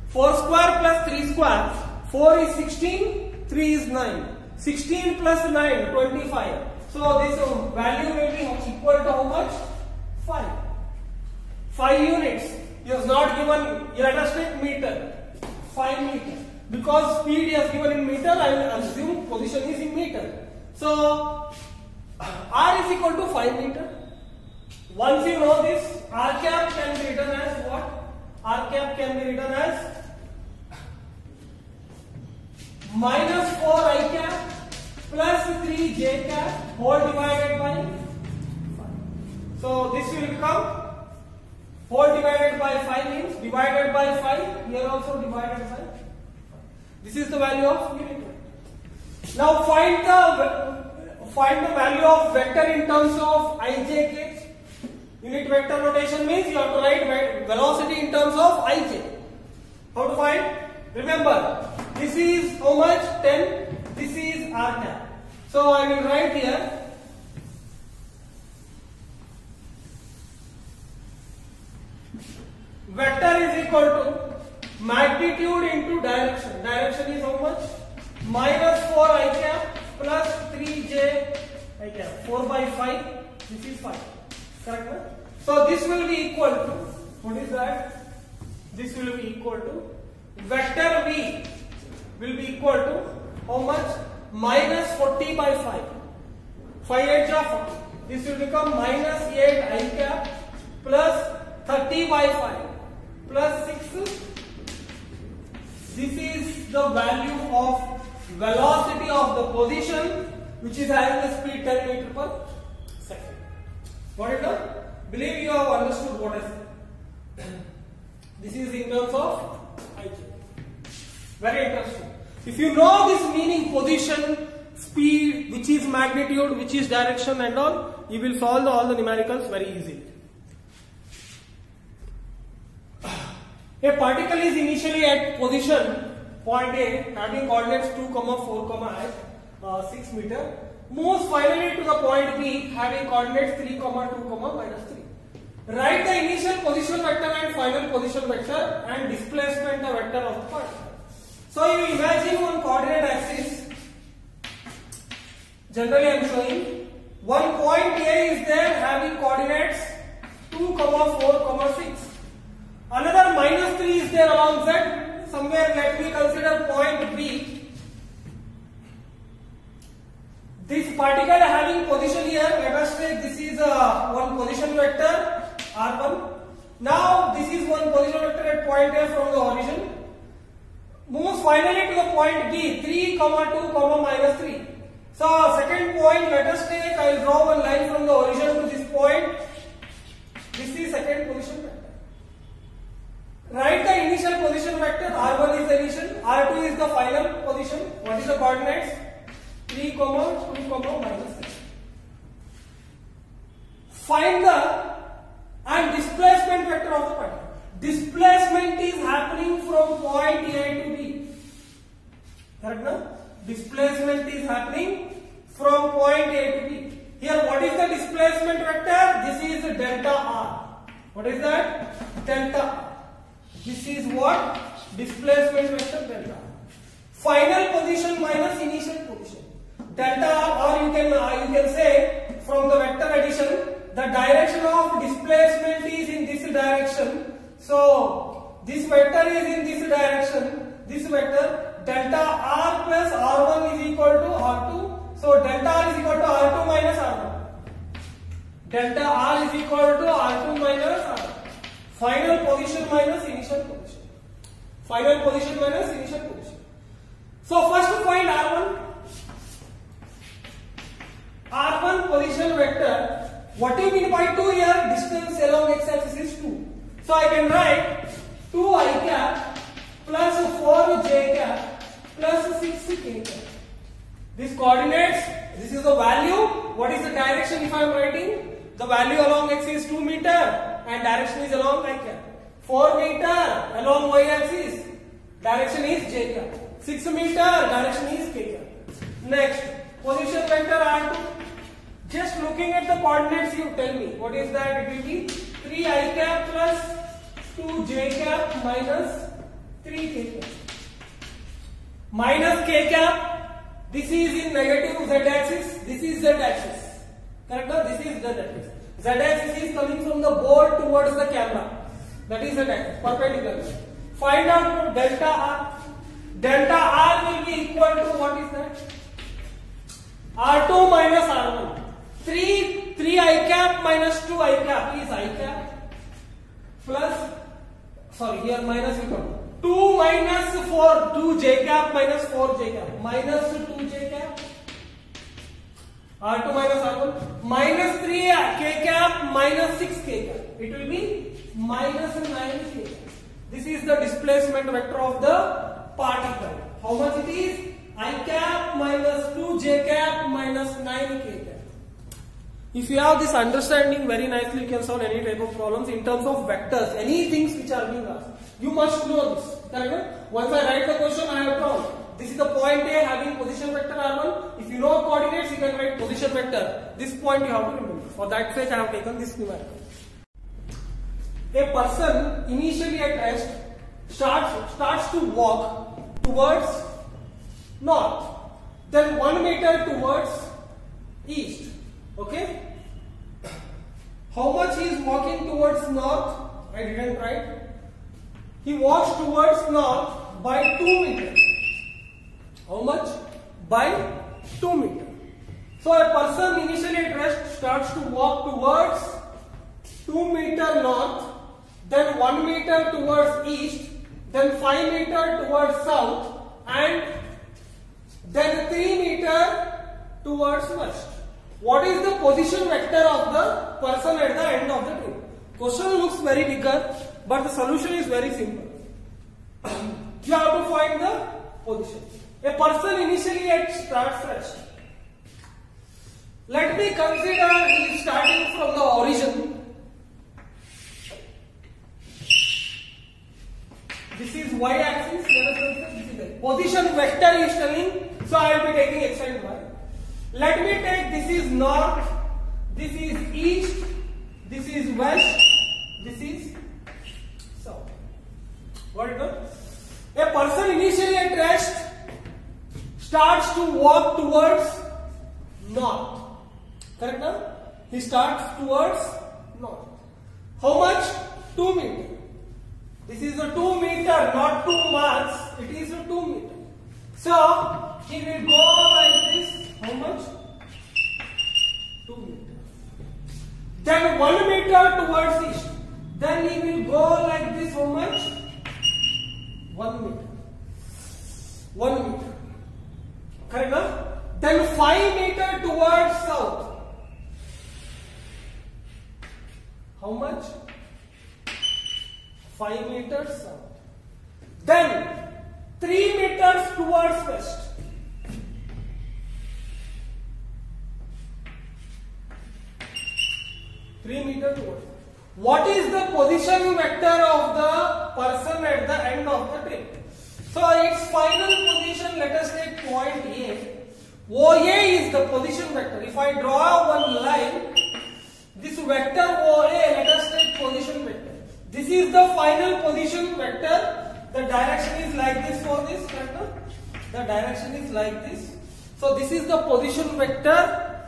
4 square plus 3 square. 4 is 16, 3 is 9. 16 plus 9, 25. So this value will be equal to how much? 5. 5 units. He has not given, let us take meter. 5 meters. Because speed is given in meter, I will assume position is in meter. So R is equal to 5 meter. Once you know this, R cap can be written as what? R cap can be written as minus 4 I cap plus 3 j cap whole divided by 5. So this will become whole divided by 5 means divided by 5. Here also divided by 5. This is the value of unit vector. Now find the value of vector in terms of ijk. Unit vector notation means you have to write velocity in terms of ij. How to find? Remember, this is how much? 10. This is r cap. So I will write here vector is equal to magnitude into direction. Direction is how much? Minus 4 I cap plus 3j I cap. 4 by 5. This is 5. Correct? No? So this will be equal to, what is that? This will be equal to vector v will be equal to how much? Minus 40 by 5. 5 8 are 40. This will become minus 8 I cap plus 30 by 5 plus 6. This is the value of velocity of the position which is having the speed 10 meter per second. Got it now? Believe you have understood what I said. This is in terms of ij. Very interesting. If you know this meaning, position, speed, which is magnitude, which is direction and all, you will solve all the numericals very easily. A particle is initially at position point A having coordinates 2, 4, 6 meter, moves finally to the point B having coordinates 3, 2, minus 3. Write the initial position vector and final position vector and displacement vector of the particle. So you imagine one coordinate axis. Generally I am showing one point A is there having coordinates 2, 4, 6. Another minus 3 is there along Z. Somewhere let me consider point B. This particle having position here, let us take this is one position vector R1. Now this is one position vector at point A from the origin. Moves finally to the point B, 3, 2, minus 3. So second point, let us take, I will draw one line from the origin to this point. This is second position vector. Write the initial position vector, R1 is the initial, R2 is the final position. What is the coordinates? 3, 2, minus 3. Find the and displacement vector of the particle. Displacement is happening from point A to B. Correct now? Displacement is happening from point A to B. Here what is the displacement vector? This is delta R. What is that? Delta R. This is what? Displacement vector delta R. Final position minus initial position. Delta R, or you can say from the vector addition, the direction of displacement is in this direction. So this vector is in this direction. This vector delta R plus R1 is equal to R2. So delta R is equal to R2 minus R1. Delta R is equal to R2 minus R1. Final position minus initial position. Final position minus initial position. So first find R1. R1 position vector. What do you mean by 2 here? Distance along x-axis is 2. So I can write 2 I cap plus 4 j cap plus 6 k cap. This coordinates, this is the value. What is the direction if I am writing? The value along x is 2 meter and direction is along I cap. 4 meter along y axis, direction is j cap. 6 meter, direction is k cap. Next, position vector R2. Just looking at the coordinates, you tell me what is that? It will be 3 I cap plus 2 j cap minus 3 k cap. Minus k cap, this is in negative z axis, this is z axis. Correct? This is z axis. Z axis is coming from the board towards the camera. That is z axis, perpendicular. Find out delta R. Delta R will be equal to what is that? R2 minus R1. 3 I cap minus 2 I cap is I cap plus, sorry, here minus will come. 2 minus 4, 2 j cap minus 4 j cap minus 2 j cap. R2 minus R1 minus 3 k cap minus 6 k cap. It will be minus 9 k cap. This is the displacement vector of the particle. How much it is? I cap minus 2 j cap minus 9 k cap. If you have this understanding very nicely, you can solve any type of problems in terms of vectors, any things which are being asked. You must know this. Correct? Once I write the question, I have drawn. This is the point A having position vector R1. If you know coordinates, you can write position vector. This point you have to remember. For that sake, I have taken this numerical. A person initially at rest starts to walk towards north, then 1 meter towards east. Okay? How much he is walking towards north? I didn't write. He walks towards north by 2 meters. How much? By 2 meters. So a person initially at rest starts to walk towards 2 meter north, then 1 meter towards east, then 5 meter towards south, and then 3 meter towards west. What is the position vector of the person at the end of the trip? Question looks very bigger, but the solution is very simple. You have to find the position. A person initially starts rest. Let me consider he is starting from the origin. This is y axis. This is the position vector is telling. So I will be taking x and y. Let me take this is north, this is east, this is west, this is south. What is it? A person initially at rest starts to walk towards north. Correct now? He starts towards north. How much? 2 meters. This is a 2 meter, not 2 miles. It is a 2 meter. So he will go like this. How much? 2 meters. Then 1 meter towards east. Then he will go like this. How much? 1 meter. 1 meter. Correct now? Then 5 meter towards south. How much? 5 meters south. Then 3 meters towards west. What is the position vector of the person at the end of the trip? So its final position, let us take point A. OA is the position vector. If I draw one line, this vector OA, let us take position vector. This is the final position vector. The direction is like this for this vector. The direction is like this. So this is the position vector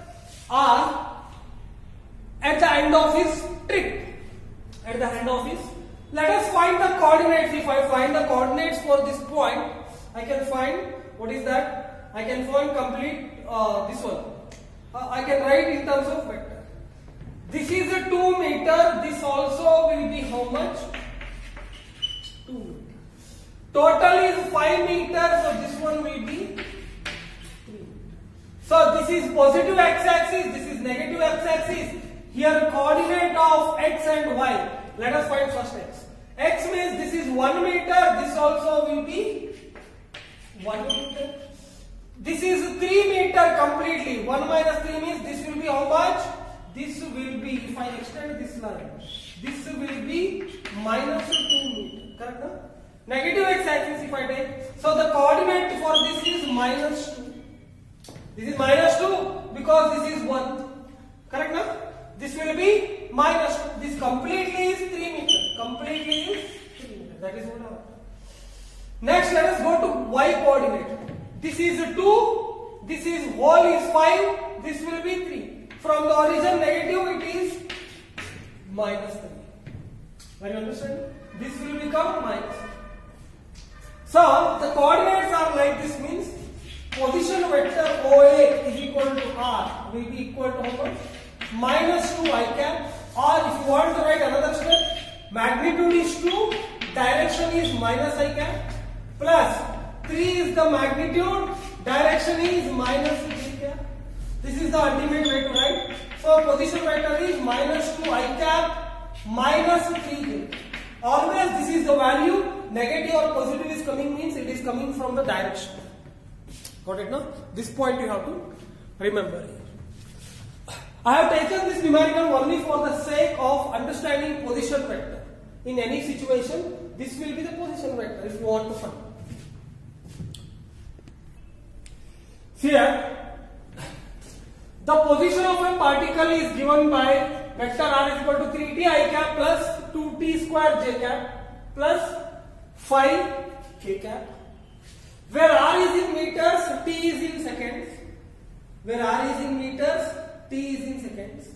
R at the end of his trip. At the end of his. Let us find the coordinates. If I find the coordinates for this point, I can find, what is that? I can find complete this one. I can write in terms of vector. This is a 2 meter. This also will be how much? 2 meter. Total is 5 meters. So this one will be 3 meter. So this is positive x-axis. This is negative x-axis. Here coordinate of x and y. Let us find first x. X means this is 1 meter. This also will be 1 meter. This is 3 meter completely. 1 minus 3 means this will be how much? This will be, if I extend this line, this will be minus 2 meter. Correct? No? Negative x-axis if I take. So the coordinate for this is minus 2. This is minus 2 because this is 1. Correct? No? This will be minus 2. This completely is 3 meter. Completely is 3 meter. That is what I want. Next, let us go to y coordinate. This is 2. This is whole is 5. This will be 3. From the origin negative, it is minus 3. Are you understanding? This will become minus 3. So the coordinates are like this, means position vector OA is equal to R will be equal to how much? Minus 2 I cap, or if you want to write another step, magnitude is 2, direction is minus I cap, plus 3 is the magnitude, direction is minus 3 cap. This is the ultimate way to write. So position vector is minus 2 I cap minus 3 cap. Always this is the value, negative or positive is coming means it is coming from the direction. Got it now? This point you have to remember. I have taken this numerical only for the sake of understanding position vector. In any situation, this will be the position vector if you want to find. Here, the position of a particle is given by vector r is equal to 3t I cap plus 2t square j cap plus 5 k cap. Where r is in meters, t is in seconds. Where r is in meters, t is in seconds.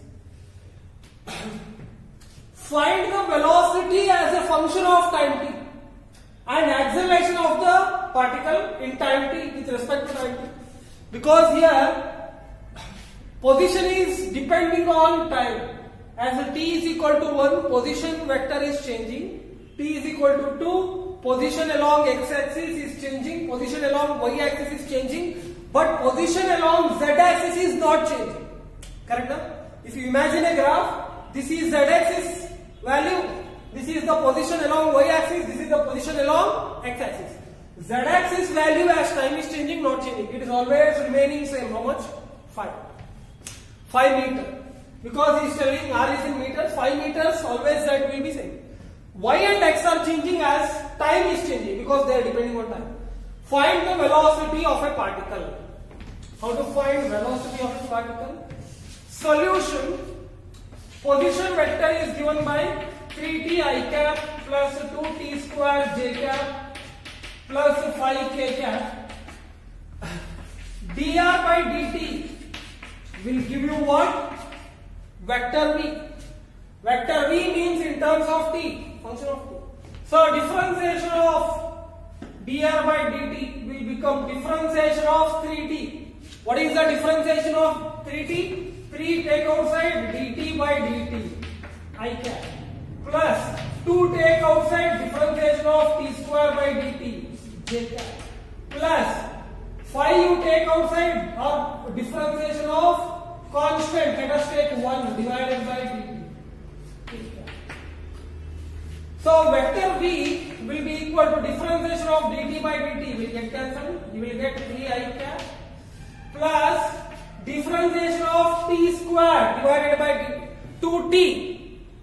Find the velocity as a function of time t and acceleration of the particle in time t with respect to time t. Because here position is depending on time. As t is equal to 1, position vector is changing. T is equal to 2, position along x-axis is changing. Position along y-axis is changing. But position along z-axis is not changing. Correct? No? If you imagine a graph, this is z-axis value. This is the position along y-axis. This is the position along x-axis. Z-axis value as time is changing, not changing. It is always remaining same. How much? 5 meter. Because he is telling r is in meters, 5 meters, always that will be same. Y and x are changing as time is changing because they are depending on time. Find the velocity of a particle. How to find velocity of a particle? Solution. Position vector is given by 3t I cap plus 2t square j cap plus 5k cap. dr by dt will give you what? Vector v. Vector v means in terms of t, function of t. So differentiation of dr by dt will become differentiation of 3t. What is the differentiation of 3t? 3 take outside dt by dt I cap plus 2 take outside differentiation of t square by dt j cap plus 5 you take outside or differentiation of constant, let us take 1 divided by dt. So vector v will be equal to differentiation of dt by dt will get cancelled. You will get 3 I cap plus differentiation of t square divided by dt 2t.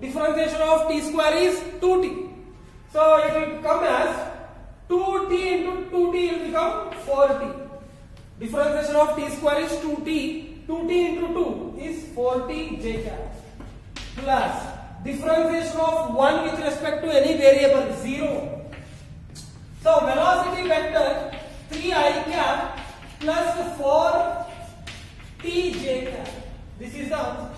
Differentiation of t square is 2t. So it will come as 2t into 2t will become 4t. Differentiation of t square is 2t. 2t into 2 is 4t j cap plus differentiation of 1 with respect to any variable 0. So velocity vector 3 I cap plus 4 t j cap. This is the answer.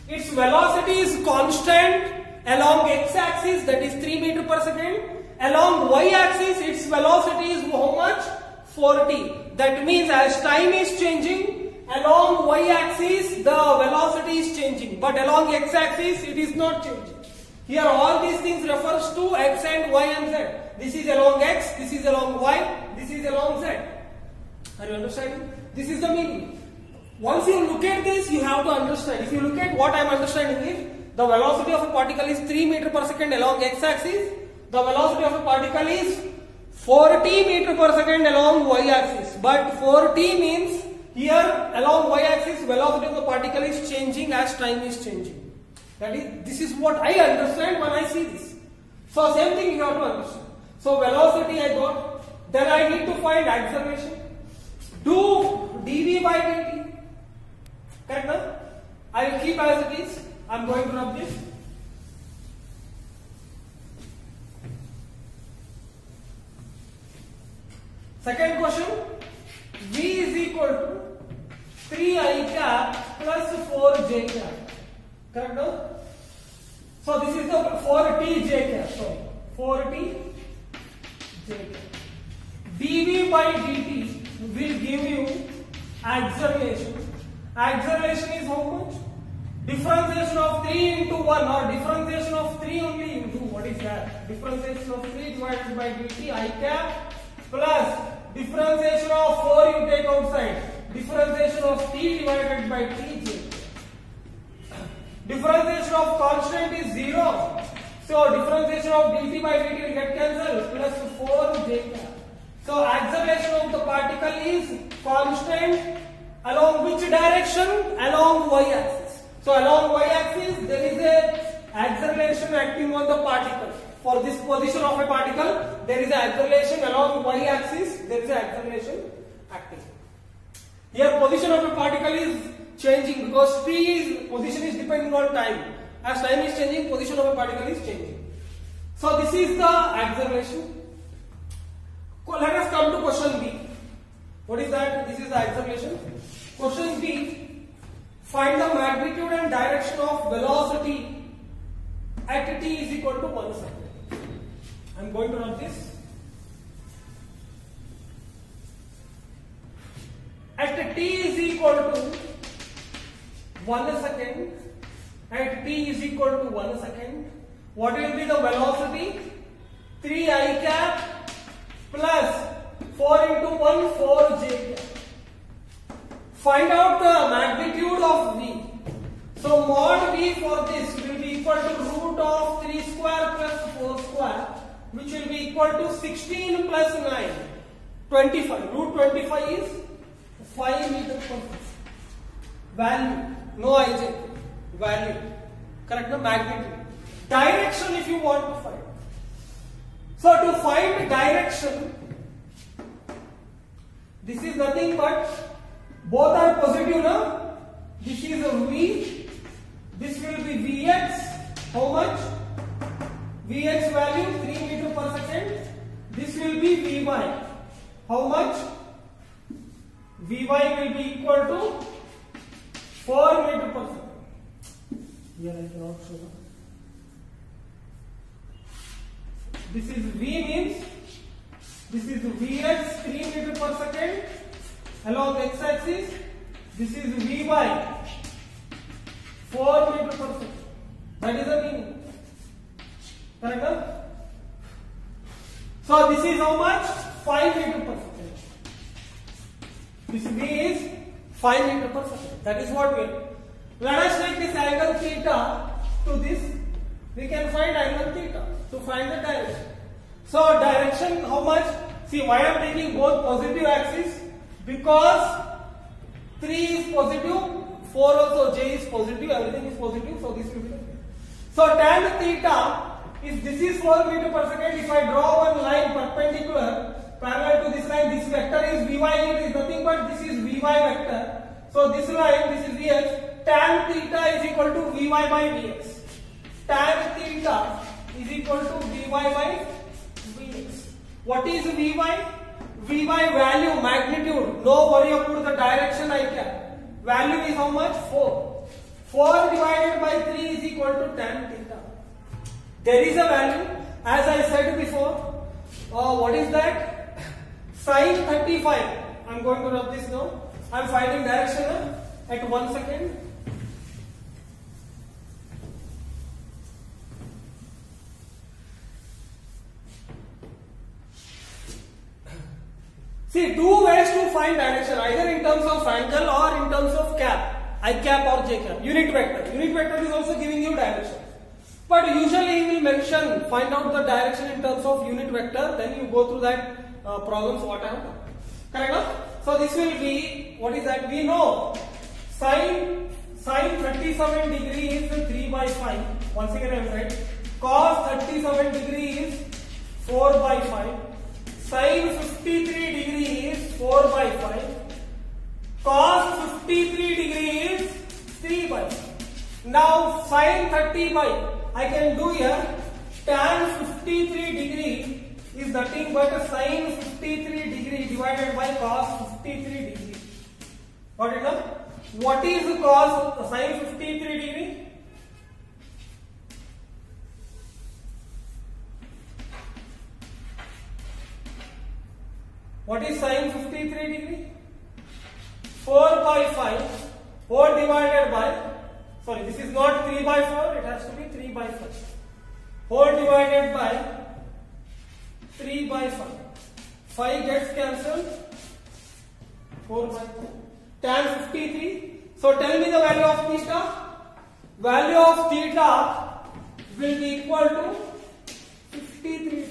Its velocity is constant along x-axis, that is 3 meter per second. Along y-axis its velocity is how much? 4t. That means as time is changing, along y-axis the velocity is changing, but along x-axis it is not changing. Here all these things refers to x and y and z. This is along x, this is along y, this is along z. Are you understanding? This is the meaning. Once you look at this, you have to understand. If you look at what I am understanding is, the velocity of a particle is 3 meter per second along x-axis. The velocity of a particle is 4t meter per second along y-axis. But 4t means here along y-axis velocity of the particle is changing as time is changing. That is, this is what I understand when I see this. So same thing you have to understand. So velocity I got. Then I need to find acceleration. Do dv by dt. Correct now? I will keep as it is. I am going to rub this. Second question. V is equal to 3 I cap plus 4 j cap. Correct now? So this is the 4t j cap. Sorry. 4t j cap. dv by dt will give you acceleration. Acceleration is how much? Differentiation of 3 into 1 or differentiation of 3 only into what is that? Differentiation of 3 divided by dt I cap plus differentiation of 4 you take outside. Differentiation of t divided by tj. Differentiation of constant is 0. So differentiation of dt by dt will get cancelled plus 4 j cap. So acceleration of the particle is constant Along which direction? Along y-axis. So along y-axis there is a acceleration acting on the particle. For this position of a particle, there is an acceleration along y-axis. There is an acceleration acting. Here, position of a particle is changing because position is depending on time. As time is changing, position of a particle is changing. So this is the acceleration. Let us come to question B. What is that? This is the acceleration. Question B. Find the magnitude and direction of velocity at t is equal to 1 second. I am going to run this. At t is equal to 1 second, at t is equal to 1 second, what will be the velocity? 3I cap plus 4 into 1, 4j cap. Find out the magnitude of v. So mod v for this will be equal to root of 3 square plus 4 square, which will be equal to 16 plus 9, 25. Root 25 is 5 meters per second. Value, no ij, value. Correct, no magnitude. Direction if you want to find. So to find direction, this is nothing but both are positive now. This is a v, this will be vx. How much? Vx value 3 meters per second. This will be Vy. How much? Vy will be equal to 4 meters per second. Here I cannot show that. This is V means this is Vx 3 meters per second along x-axis. This is Vy 4 meters per second. That is the meaning. Correct? So this is how much? 5 meters per second. This V is 5 meters per second. That is what we are. Let us take this angle theta to this. We can find angle theta to find the direction. So direction how much? See why I am taking both positive axis? Because 3 is positive, 4 also, j is positive, everything is positive. So this will be the case. So tan theta. If this is 4 meters per second, if I draw one line perpendicular parallel to this line, this vector is Vy, it is nothing but this is Vy vector. So this line, this is Vx, tan theta is equal to Vy by Vx. Tan theta is equal to Vy by Vx. What is Vy? Vy value, magnitude, no worry about the direction I can. Value is how much? 4. 4 divided by 3 is equal to tan theta. There is a value, as I said before. What is that? Sin 35. I am going to rub this now. I am finding direction at 1 second. See, two ways to find direction, either in terms of angle or in terms of cap, I cap or j cap. Unit vector. Unit vector is also giving you direction. But usually he will mention, find out the direction in terms of unit vector, then you go through that problems what I have done. Correct? So this will be, what is that? We know sin 37 degree is 3 by 5. Once again I will write. Cos 37 degree is 4 by 5. Sin 53 degree is 4 by 5. Cos 53 degree is 3 by 5. Now sin 30 by, I can do here, tan 53 degree is nothing but sin 53 degree divided by cos 53 degree. Got it now? What is the cos sin 53 degree? What is sin 53 degree? 4 by 5, 4 divided by, sorry, this is not 3 by 4, it has to be 3 by 5. 4 divided by 3 by 5. 5 gets cancelled. 4 by 5. Tan 53. So tell me the value of theta. Value of theta will be equal to 53 degrees.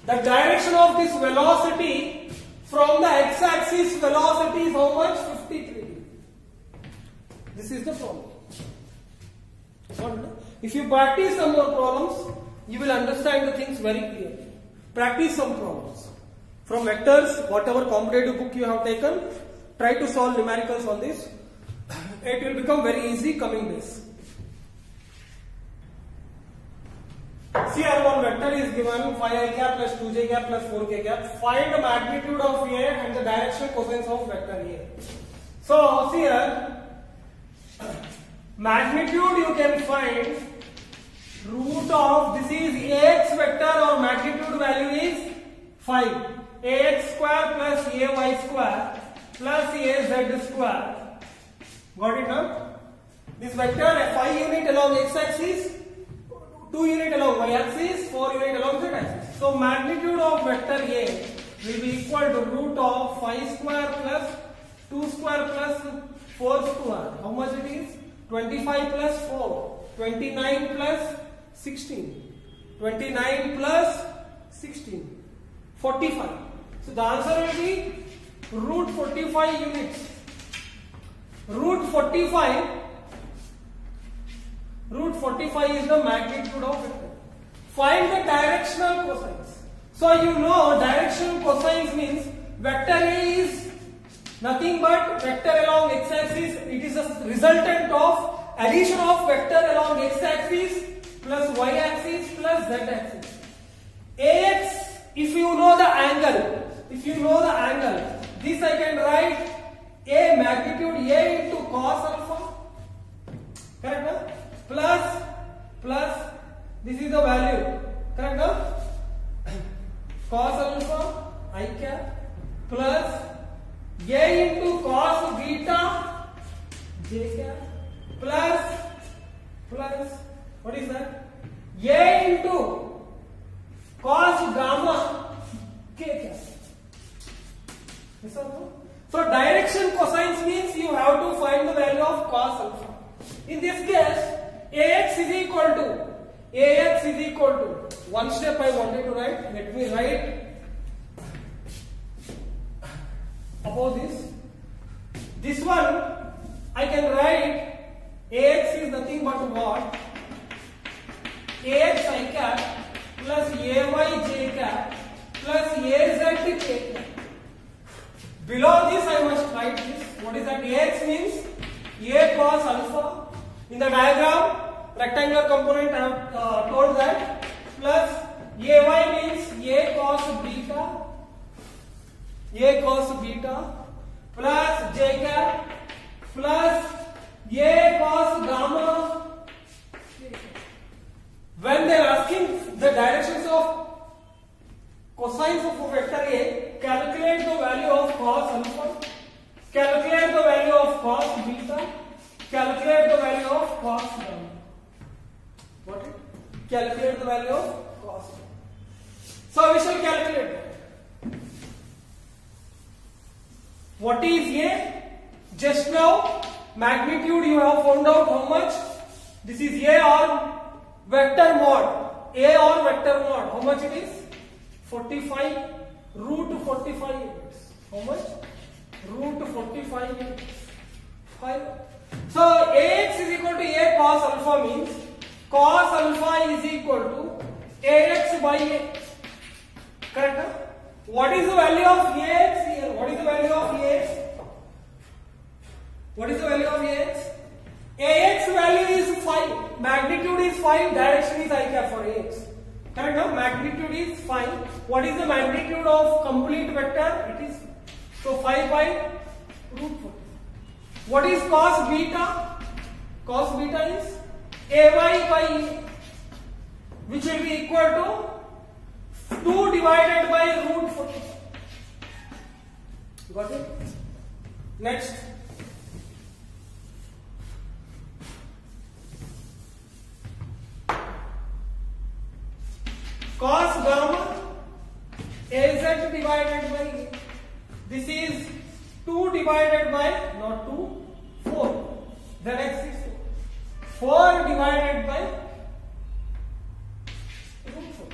The direction of this velocity From the x-axis velocity is how much? 53 degree. This is the problem. If you practice some more problems, you will understand the things very clearly. Practice some problems. From vectors, whatever competitive book you have taken, try to solve numericals on this. It will become very easy coming days. See, here one vector is given 5i cap plus 2j cap plus 4k cap. Find the magnitude of A and the direction cosines of vector A. So, see here, magnitude you can find root of, this is Ax vector, or magnitude value is 5. Ax square plus Ay square plus Az square. Got it now? This vector, 5 unit along x-axis, 2 unit along y-axis, 4 unit along z-axis. So magnitude of vector A will be equal to root of 5 square plus 2 square plus 4 square. How much it is? 25 plus 4. 29 plus 16. 29 plus 16. 45. So the answer will be root 45 units. Root 45 is the magnitude of vector. Find the directional cosines. So you know directional cosines means vector A is nothing but vector along x-axis. It is a resultant of addition of vector along x-axis plus y-axis plus z-axis. Ax, if you know the angle, this I can write A magnitude A into cos alpha. Correct? No? Plus, this is the value. Correct? No? Cos alpha I cap plus A into cos beta j cap plus what is that? A into cos gamma k cap. Yes or no? So direction cosines means you have to find the value of cos alpha. In this case, Ax is equal to one step I wanted to write. Let me write above this. This one I can write Ax is nothing but what? Ax I cap plus Ay j cap plus Az k cap. Below this I must write this. What is that? Ax means A cos alpha. In the diagram, rectangular component I have told that, plus Ay means A cos beta plus j cap plus A cos gamma. When they are asking the directions of cosines of vector A, calculate the value of cos alpha, calculate the value of cos beta, calculate the value of cos gamma. Got it? Calculate the value of cos. So we shall calculate that. What is A? Just now magnitude you have found out how much? This is A or vector mod. A or vector mod. How much it is? 45 root 45 units. How much? Root 45 units. 5. So Ax is equal to A cos alpha means cos alpha is equal to Ax by A. Correct? What is the value of Ax here? What is the value of Ax? What is the value of Ax? Ax value is 5. Magnitude is 5. Direction is I cap for Ax. Correct? Now magnitude is 5. What is the magnitude of complete vector? It is so 5 by root 4. What is cos beta? Cos beta is Ay by A, which will be equal to 2 divided by root 4. Got it? Next. Cos gamma Az divided by A. This is 2 divided by, not 2, 4. The next is 4 divided by root 4.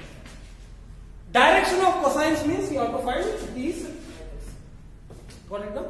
Direction of cosines means you have to find these. Got it now?